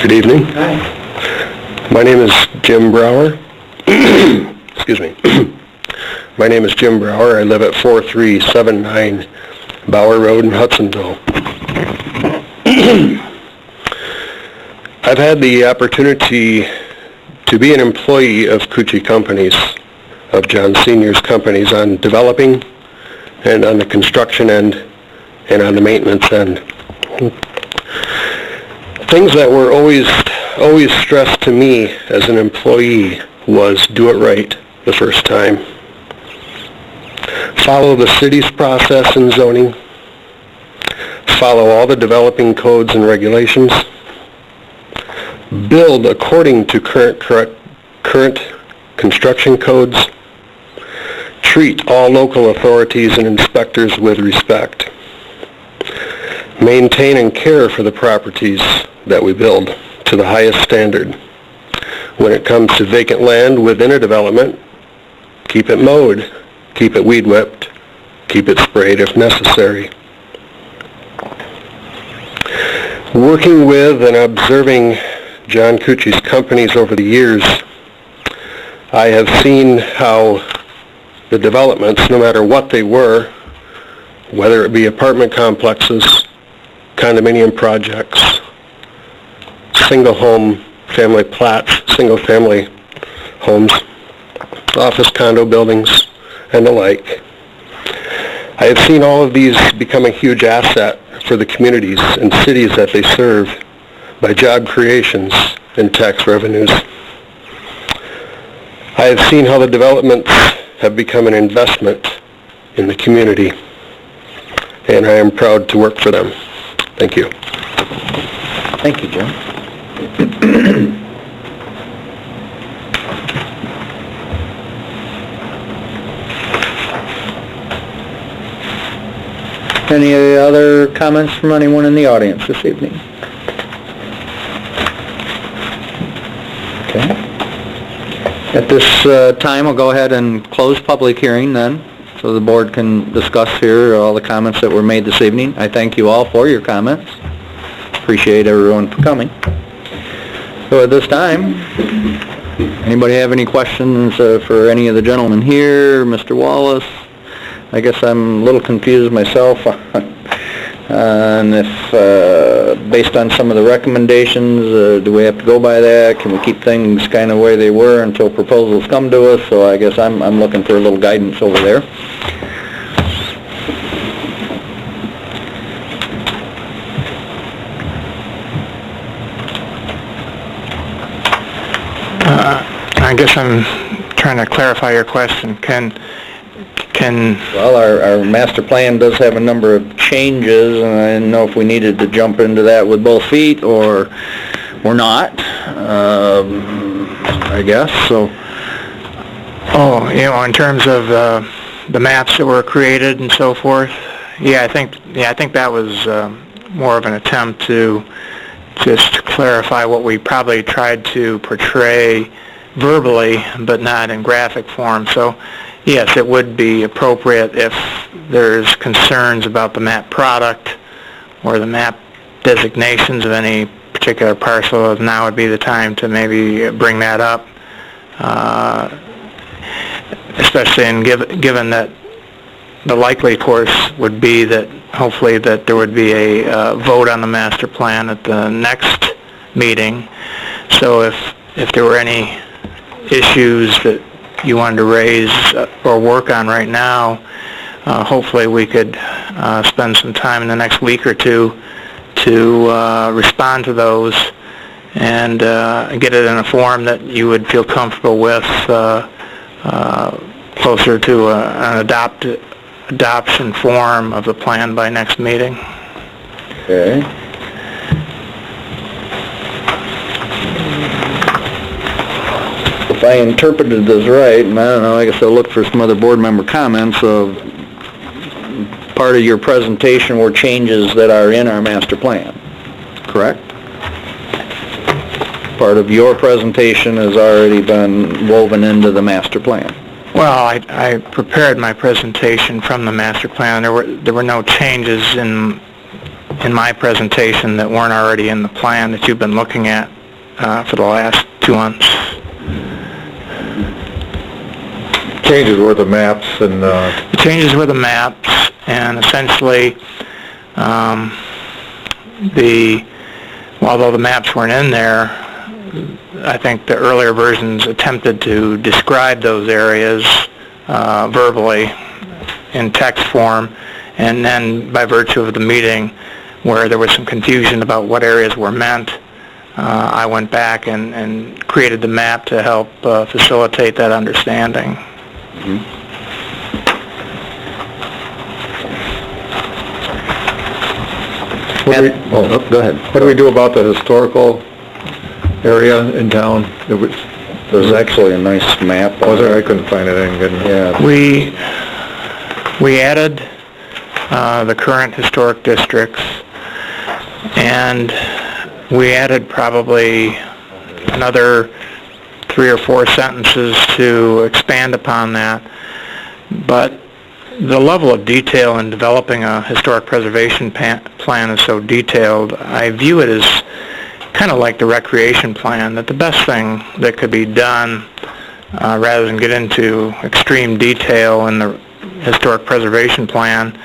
Good evening. Hi. My name is Jim Brower. Excuse me. My name is Jim Brower. I live at 4379 Bower Road in Hudsonville. I've had the opportunity to be an employee of Cucci Companies, of John Senior's companies, on developing and on the construction end and on the maintenance end. Things that were always stressed to me as an employee was do it right the first time. Follow the city's process in zoning. Follow all the developing codes and regulations. Build according to current construction codes. Treat all local authorities and inspectors with respect. Maintain and care for the properties that we build to the highest standard. When it comes to vacant land within a development, keep it mowed, keep it weed whipped, keep it sprayed if necessary. Working with and observing John Cucci's companies over the years, I have seen how the developments, no matter what they were, whether it be apartment complexes, condominium projects, single home family plats, single family homes, office condo buildings, and the like. I have seen all of these become a huge asset for the communities and cities that they serve by job creations and tax revenues. I have seen how the developments have become an investment in the community, and I am proud to work for them. Thank you. Thank you, Jim. Any other comments from anyone in the audience this evening? Okay. At this time, I'll go ahead and close public hearing then, so the board can discuss here all the comments that were made this evening. I thank you all for your comments. Appreciate everyone for coming. So at this time, anybody have any questions for any of the gentlemen here? Mr. Wallace? I guess I'm a little confused myself on if, based on some of the recommendations, do we have to go by that? Can we keep things kind of where they were until proposals come to us? So I guess I'm looking for a little guidance over there. I guess I'm trying to clarify your question. Well, our master plan does have a number of changes, and I didn't know if we needed to jump into that with both feet or not, I guess, so. Oh, in terms of the maps that were created and so forth, I think that was more of an attempt to just clarify what we probably tried to portray verbally, but not in graphic form. So, yes, it would be appropriate if there's concerns about the map product or the map designations of any particular parcel. Now would be the time to maybe bring that up, especially given that the likely course would be that hopefully that there would be a vote on the master plan at the next meeting. So if there were any issues that you wanted to raise or work on right now, hopefully we could spend some time in the next week or two to respond to those and get it in a form that you would feel comfortable with, closer to an adoption form of the plan by next meeting. Okay. If I interpreted this right, and I don't know, I guess I'll look for some other board member comments, of part of your presentation were changes that are in our master plan, correct? Part of your presentation has already been woven into the master plan. Well, I prepared my presentation from the master plan. There were no changes in my presentation that weren't already in the plan that you've been looking at for the last 2 months. Changes were the maps and... The changes were the maps, and essentially, although the maps weren't in there, I think the earlier versions attempted to describe those areas verbally in text form, and then by virtue of the meeting where there was some confusion about what areas were meant, I went back and created the map to help facilitate that understanding. Mm-hmm. Go ahead. What do we do about the historical area in town? There's actually a nice map. Was there? I couldn't find it. I didn't get it. Yeah. We added the current historic districts, and we added probably another 3 or 4 sentences to expand upon that. But the level of detail in developing a historic preservation plan is so detailed. I view it as kind of like the recreation plan, that the best thing that could be done, rather than get into extreme detail in the historic preservation plan,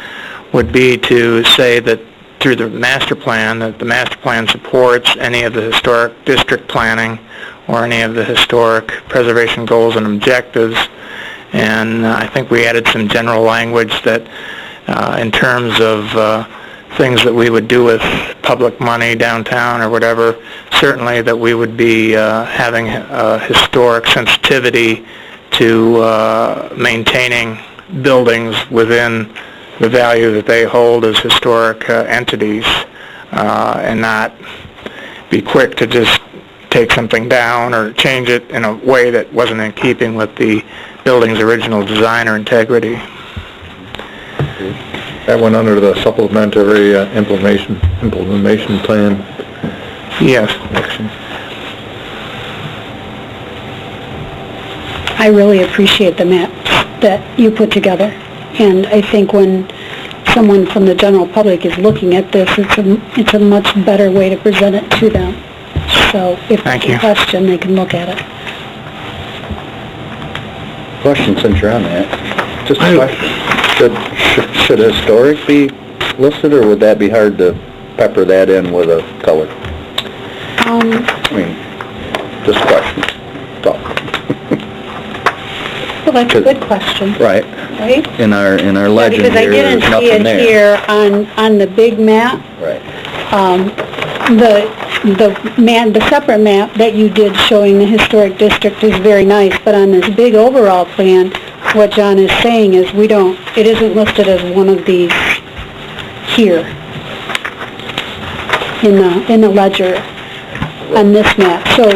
would be to say that through the master plan, that the master plan supports any of the historic district planning or any of the historic preservation goals and objectives. And I think we added some general language that in terms of things that we would do with public money downtown or whatever, certainly that we would be having a historic sensitivity to maintaining buildings within the value that they hold as historic entities, and not be quick to just take something down or change it in a way that wasn't in keeping with the building's original design or integrity. That went under the supplementary implementation plan. Yes. I really appreciate the map that you put together, and I think when someone from the general public is looking at this, it's a much better way to present it to them. So if Thank there's you. a question, they can look at it. Question since you're on that. Just a question. Should historic be listed, or would that be hard to pepper that in with a color? I mean, just a question. Well, that's a good question, Right. right? In our legend Because I here, didn't there's see nothing it there. here on the big map. Right. The separate map that you did showing the historic district is very nice, but on this big overall plan, what John is saying is it isn't listed as one of these here in the ledger on this map. So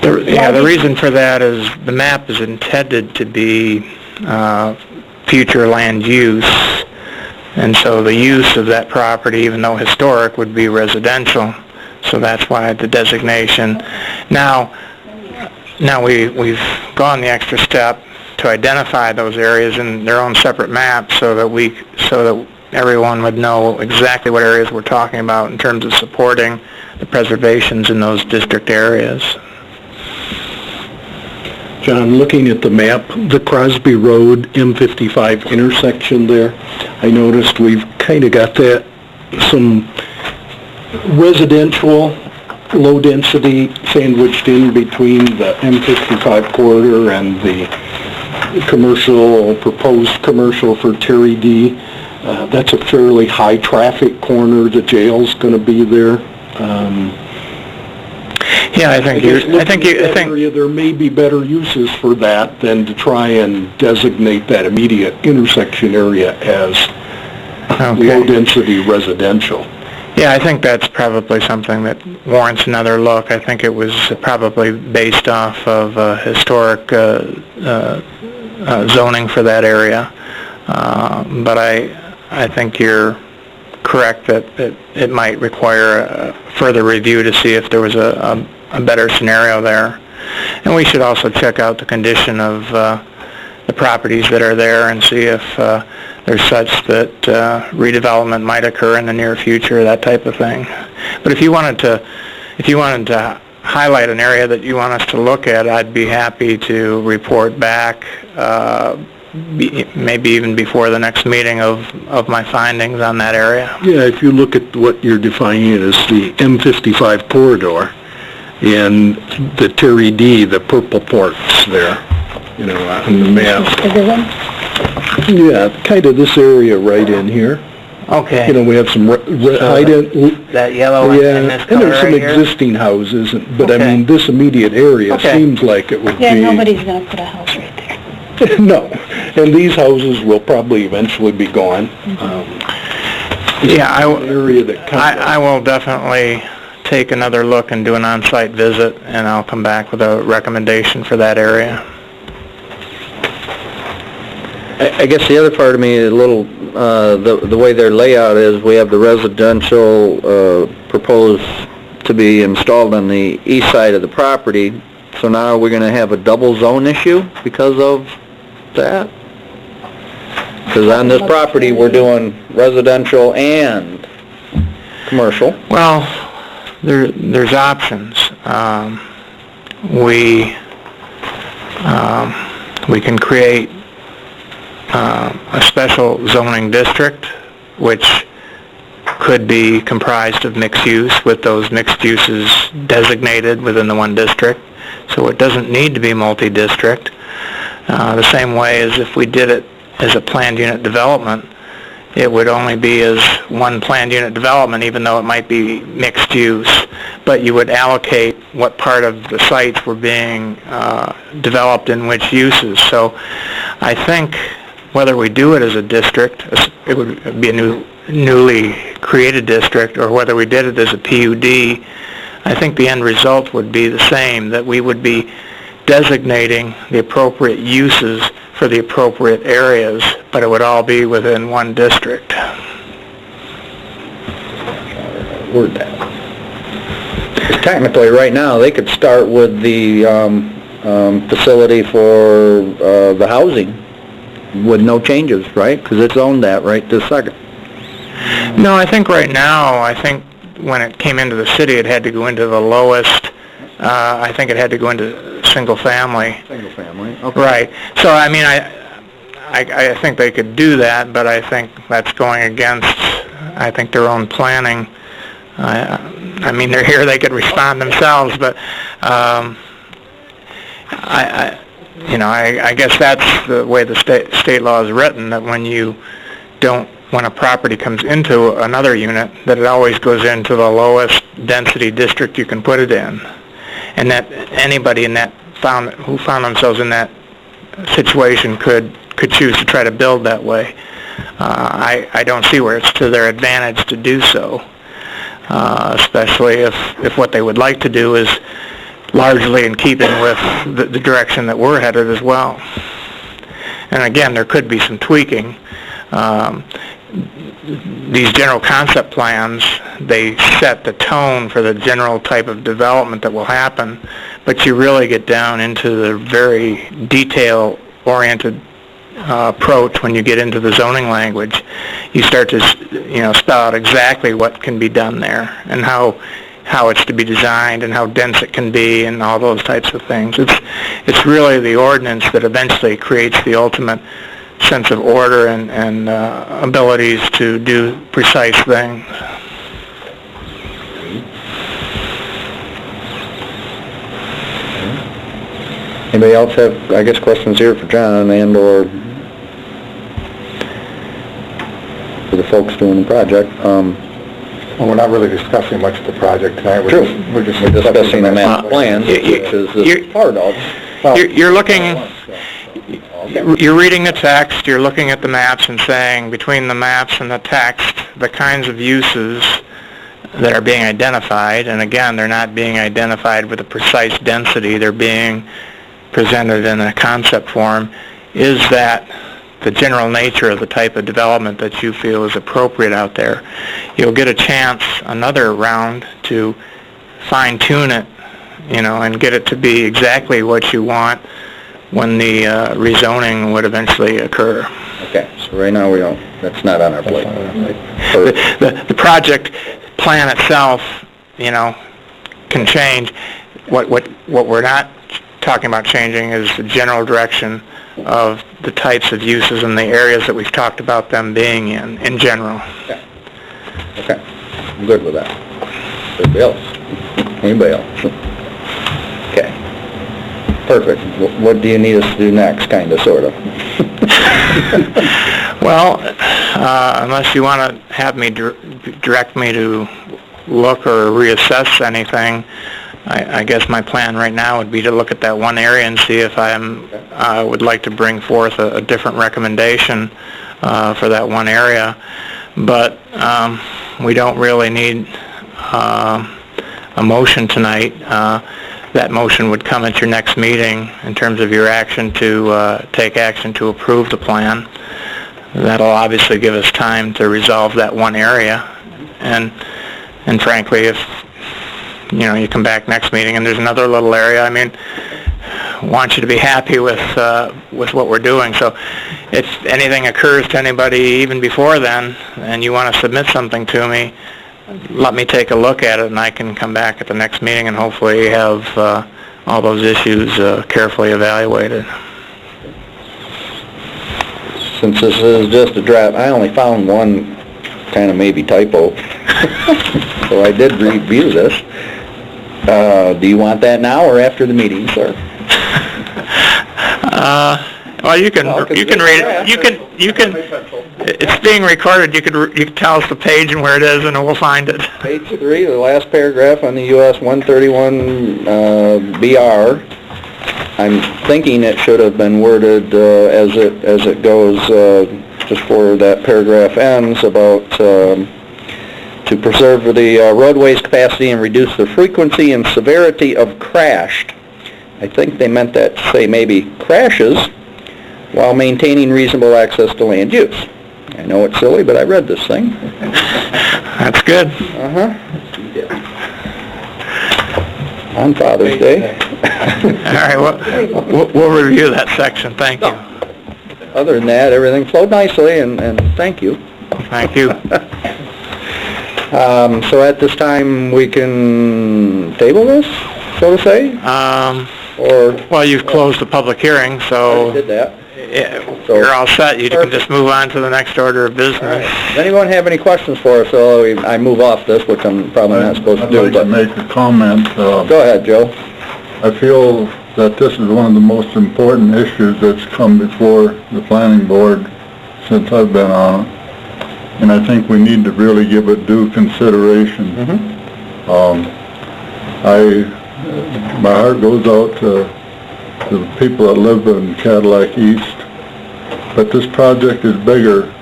The reason for that is the map is intended to be future land use, and so the use of that property, even though historic, would be residential. So that's why the designation. Now we've gone the extra step to identify those areas in their own separate maps so that everyone would know exactly what areas we're talking about in terms of supporting the preservations in those district areas. John, looking at the map, the Crosby Road M55 intersection there, I noticed we've kind of got that, some residential, low-density sandwiched in between the M55 corridor and the proposed commercial for Terry D. That's a fairly high-traffic corner. The jail's going to be there. Yeah, I think there may be better uses for that than to try and designate that immediate intersection area as low-density residential. Yeah, I think that's probably something that warrants another look. I think it was probably based off of historic zoning for that area. But I think you're correct that it might require a further review to see if there was a better scenario there. And we should also check out the condition of the properties that are there and see if they're such that redevelopment might occur in the near future, that type of thing. But if you wanted to highlight an area that you want us to look at, I'd be happy to report back, maybe even before the next meeting, of my findings on that area. Yeah, if you look at what you're defining as the M55 corridor and the Terry D, the purple ports there, on the map. Yeah, kind of this area right in here. Okay. We have some That yellow yeah, in this and color there's some right here? existing houses, but I Okay. mean, this immediate area Okay. seems like it would be... Yeah, nobody's going to put a house right there. No, and these houses will probably eventually be gone. Yeah, Area that I will definitely take another look and do an on-site visit, and I'll come back with a recommendation for that area. I guess the other part of me, the way their layout is, we have the residential proposed to be installed on the east side of the property. So now we're going to have a double zone issue because of that? Because on this property, we're doing residential and commercial. Well, there's options. We can create a special zoning district, which could be comprised of mixed use, with those mixed uses designated within the one district. So it doesn't need to be multi-district. The same way as if we did it as a planned unit development, it would only be as one planned unit development, even though it might be mixed use. But you would allocate what part of the sites were being developed in which uses. So I think whether we do it as a district, it would be a newly created district, or whether we did it as a PUD, I think the end result would be the same, that we would be designating the appropriate uses for the appropriate areas, but it would all be within one district. Word that. 'Cause technically, right now, they could start with the facility for the housing with no changes, right? Because it's owned that right this second. No, I think right now, when it came into the city, it had to go into the lowest, I think it had to go into single family. Single family, okay. Right. So, I mean, I think they could do that, but I think that's going against, I think, their own planning. I mean, they're here, they could respond themselves, but, I guess that's the way the state law is written, that when a property comes into another unit, that it always goes into the lowest density district you can put it in. And that anybody who found themselves in that situation could choose to try to build that way. I don't see where it's to their advantage to do so, especially if what they would like to do is largely in keeping with the direction that we're headed as well. And again, there could be some tweaking. These general concept plans, they set the tone for the general type of development that will happen, but you really get down into the very detail-oriented approach when you get into the zoning language. You start to, spell out exactly what can be done there, and how it's to be designed, and how dense it can be, and all those types of things. It's really the ordinance that eventually creates the ultimate sense of order and abilities to do precise things. Anybody else have, I guess, questions here for John and/or for the folks doing the project? Well, we're not really discussing much of the project tonight. We're just discussing the master plan, which is this part of. You're reading the text, you're looking at the maps and saying, between the maps and the text, the kinds of uses that are being identified, and again, they're not being identified with a precise density, they're being presented in a concept form, is that the general nature of the type of development that you feel is appropriate out there. You'll get a chance, another round, to fine-tune it, and get it to be exactly what you want when the rezoning would eventually occur. Okay, so right now that's not on our plate. The project plan itself, can change. What we're not talking about changing is the general direction of the types of uses in the areas that we've talked about them being in general. Okay, I'm good with that. Anybody else? Okay. Perfect. What do you need us to do next, kind of, sort of? Well, unless you want to have me direct me to look or reassess anything, I guess my plan right now would be to look at that one area and see if I would like to bring forth a different recommendation for that one area. But we don't really need a motion tonight. That motion would come at your next meeting in terms of your action to take action to approve the plan. That'll obviously give us time to resolve that one area. And frankly, if you come back next meeting and there's another little area, I mean, want you to be happy with what we're doing. So if anything occurs to anybody even before then, and you want to submit something to me, let me take a look at it, and I can come back at the next meeting and hopefully have all those issues carefully evaluated. Since this is just a draft, I only found one kind of maybe typo. So I did review this. Do you want that now or after the meeting, sir? Well, you can read it. You can. It's being recorded. You can tell us the page and where it is, and we'll find it. Page 3, the last paragraph on the US 131 BR. I'm thinking it should have been worded as it goes, just before that paragraph ends, about to preserve the roadway's capacity and reduce the frequency and severity of crashed. I think they meant that to say maybe crashes while maintaining reasonable access to land use. I know it's silly, but I read this thing. That's good. On Father's Day. All right, we'll review that section. Thank you. Other than that, everything flowed nicely, and thank you. Thank you. So at this time, we can table this, so to say? Or... Well, you've closed the public hearing, so... I did that. So you're all set. You can just move on to the next order of business. Does anyone have any questions for us? So I move off this, which I'm probably not supposed to do, I'd like to make a comment. Go ahead, Joe. I feel that this is one of the most important issues that's come before the planning board since I've been on it. And I think we need to really give it due consideration. My heart goes out to the people that live in Cadillac East, but this project is bigger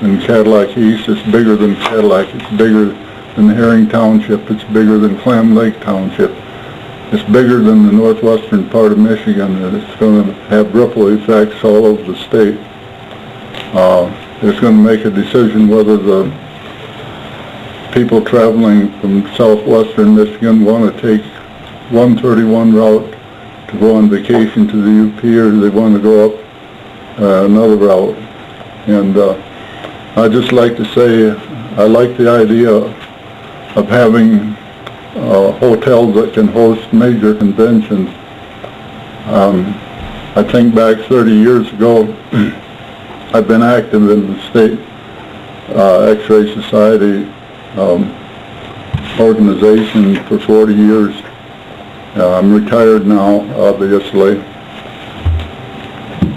than Cadillac East. It's bigger than Cadillac. It's bigger than Herring Township. It's bigger than Clam Lake Township. It's bigger than the northwestern part of Michigan, and it's going to have ripple effects all over the state. It's going to make a decision whether the people traveling from southwestern Michigan want to take 131 route to go on vacation to the UP, or they want to go up another route. And I'd just like to say I like the idea of having hotels that can host major conventions. I think back 30 years ago, I've been active in the state X-ray Society organization for 40 years. I'm retired now, obviously,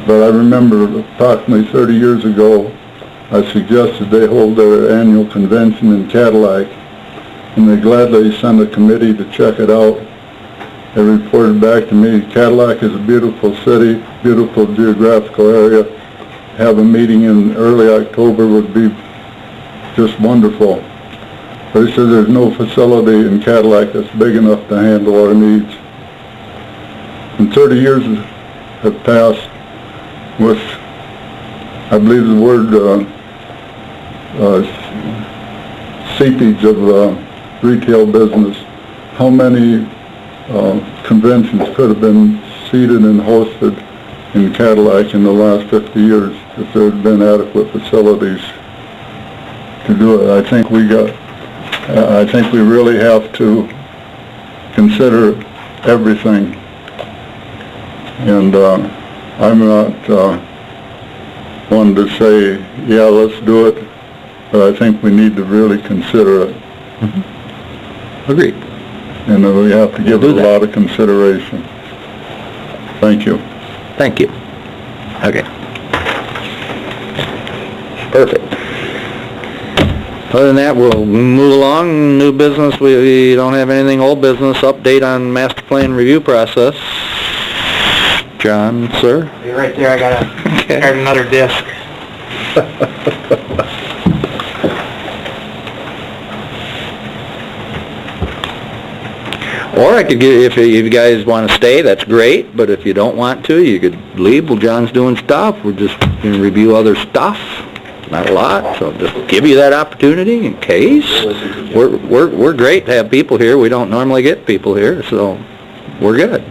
but I remember approximately 30 years ago, I suggested they hold their annual convention in Cadillac, and they gladly sent a committee to check it out. They reported back to me, Cadillac is a beautiful city, beautiful geographical area. Have a meeting in early October would be just wonderful. They said there's no facility in Cadillac that's big enough to handle our needs. And 30 years have passed with, I believe the word seepage of retail business. How many conventions could have been seated and hosted in Cadillac in the last 50 years if there had been adequate facilities to do it? I think we really have to consider everything, and I'm not one to say, yeah, let's do it, but I think we need to really consider it. Agreed. And we have to give it a lot of consideration. Thank you. Thank you. Okay. Perfect. Other than that, we'll move along. New business, we don't have anything. Old business, update on master plan review process. John, sir? You're right there. I got another disc. Or I could give, if you guys want to stay, that's great, but if you don't want to, you could leave while John's doing stuff. We're just going to review other stuff. Not a lot, so just give you that opportunity in case. We're great to have people here. We don't normally get people here, so we're good.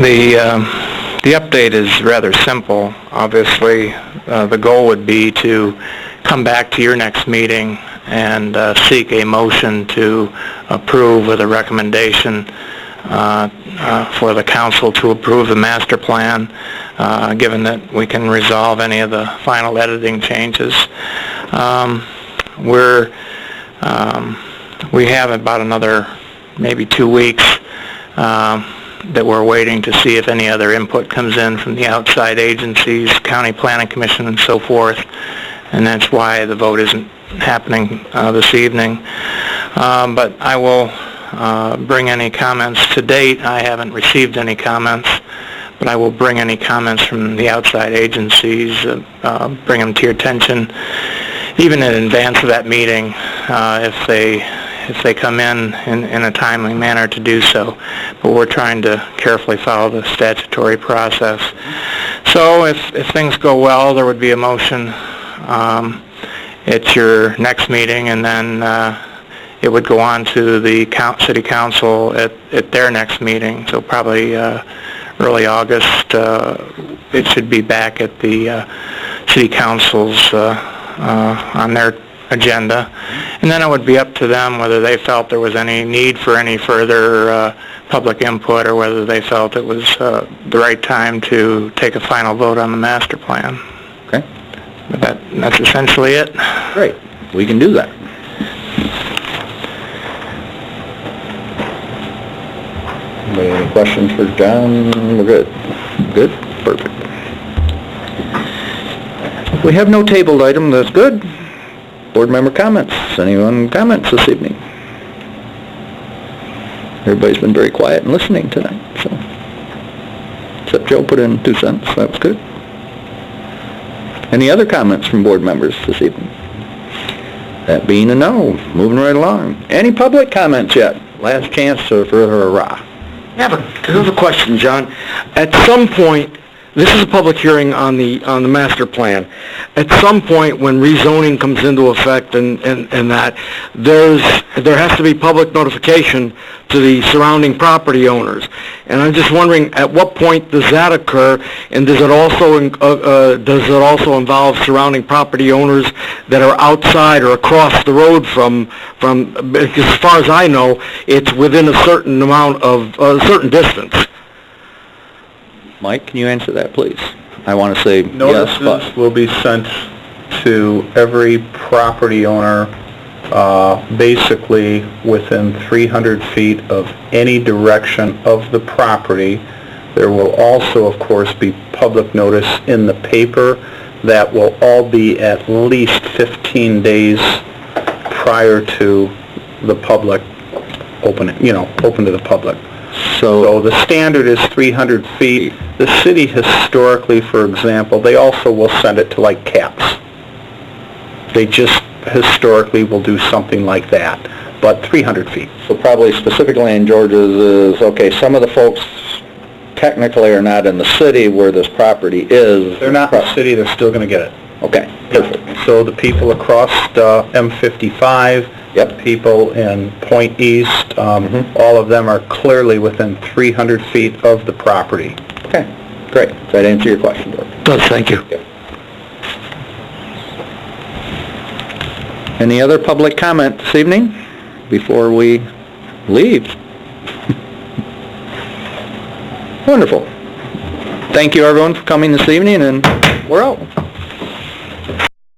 The update is rather simple. Obviously, the goal would be to come back to your next meeting and seek a motion to approve with a recommendation for the council to approve the master plan, given that we can resolve any of the final editing changes. We have about another maybe 2 weeks that we're waiting to see if any other input comes in from the outside agencies, County Planning Commission and so forth, and that's why the vote isn't happening this evening. But I will bring any comments. To date, I haven't received any comments, but I will bring any comments from the outside agencies, bring them to your attention, even in advance of that meeting, if they come in a timely manner to do so. But we're trying to carefully follow the statutory process. So if things go well, there would be a motion at your next meeting, and then it would go on to the city council at their next meeting. So probably early August, it should be back at the city council's on their agenda, and then it would be up to them whether they felt there was any need for any further public input, or whether they felt it was the right time to take a final vote on the master plan. Okay. But that's essentially it. Great. We can do that. Any questions for John? We're good. Good? Perfect. If we have no tabled item, that's good. Board member comments. Anyone comments this evening? Everybody's been very quiet and listening tonight, so. Except Joe put in 2 cents. That was good. Any other comments from board members this evening? That being a no, moving right along. Any public comments yet? Last chance for a hurrah. I have a question, John. At some point, this is a public hearing on the master plan. At some point, when rezoning comes into effect and that, there has to be public notification to the surrounding property owners. And I'm just wondering, at what point does that occur? And does it also involve surrounding property owners that are outside or across the road from? Because as far as I know, it's within a certain amount of a certain distance. Mike, can you answer that, please? I want to say yes, but... Notices will be sent to every property owner, basically within 300 feet of any direction of the property. There will also, of course, be public notice in the paper. That will all be at least 15 days prior to the public open to the public. So the standard is 300 feet. The city historically, for example, they also will send it to like CAPS. They just historically will do something like that, but 300 feet. So probably specifically in George's is, okay, some of the folks technically are not in the city where this property is. They're not in the city, they're still going to get it. Okay, perfect. So the people across M55, Yep. people in Point East, all of them are clearly within 300 feet of the property. Okay, great. Does that answer your question, George? It does, thank you. Yeah. Any other public comment this evening before we leave? Wonderful. Thank you, everyone, for coming this evening, and we're out.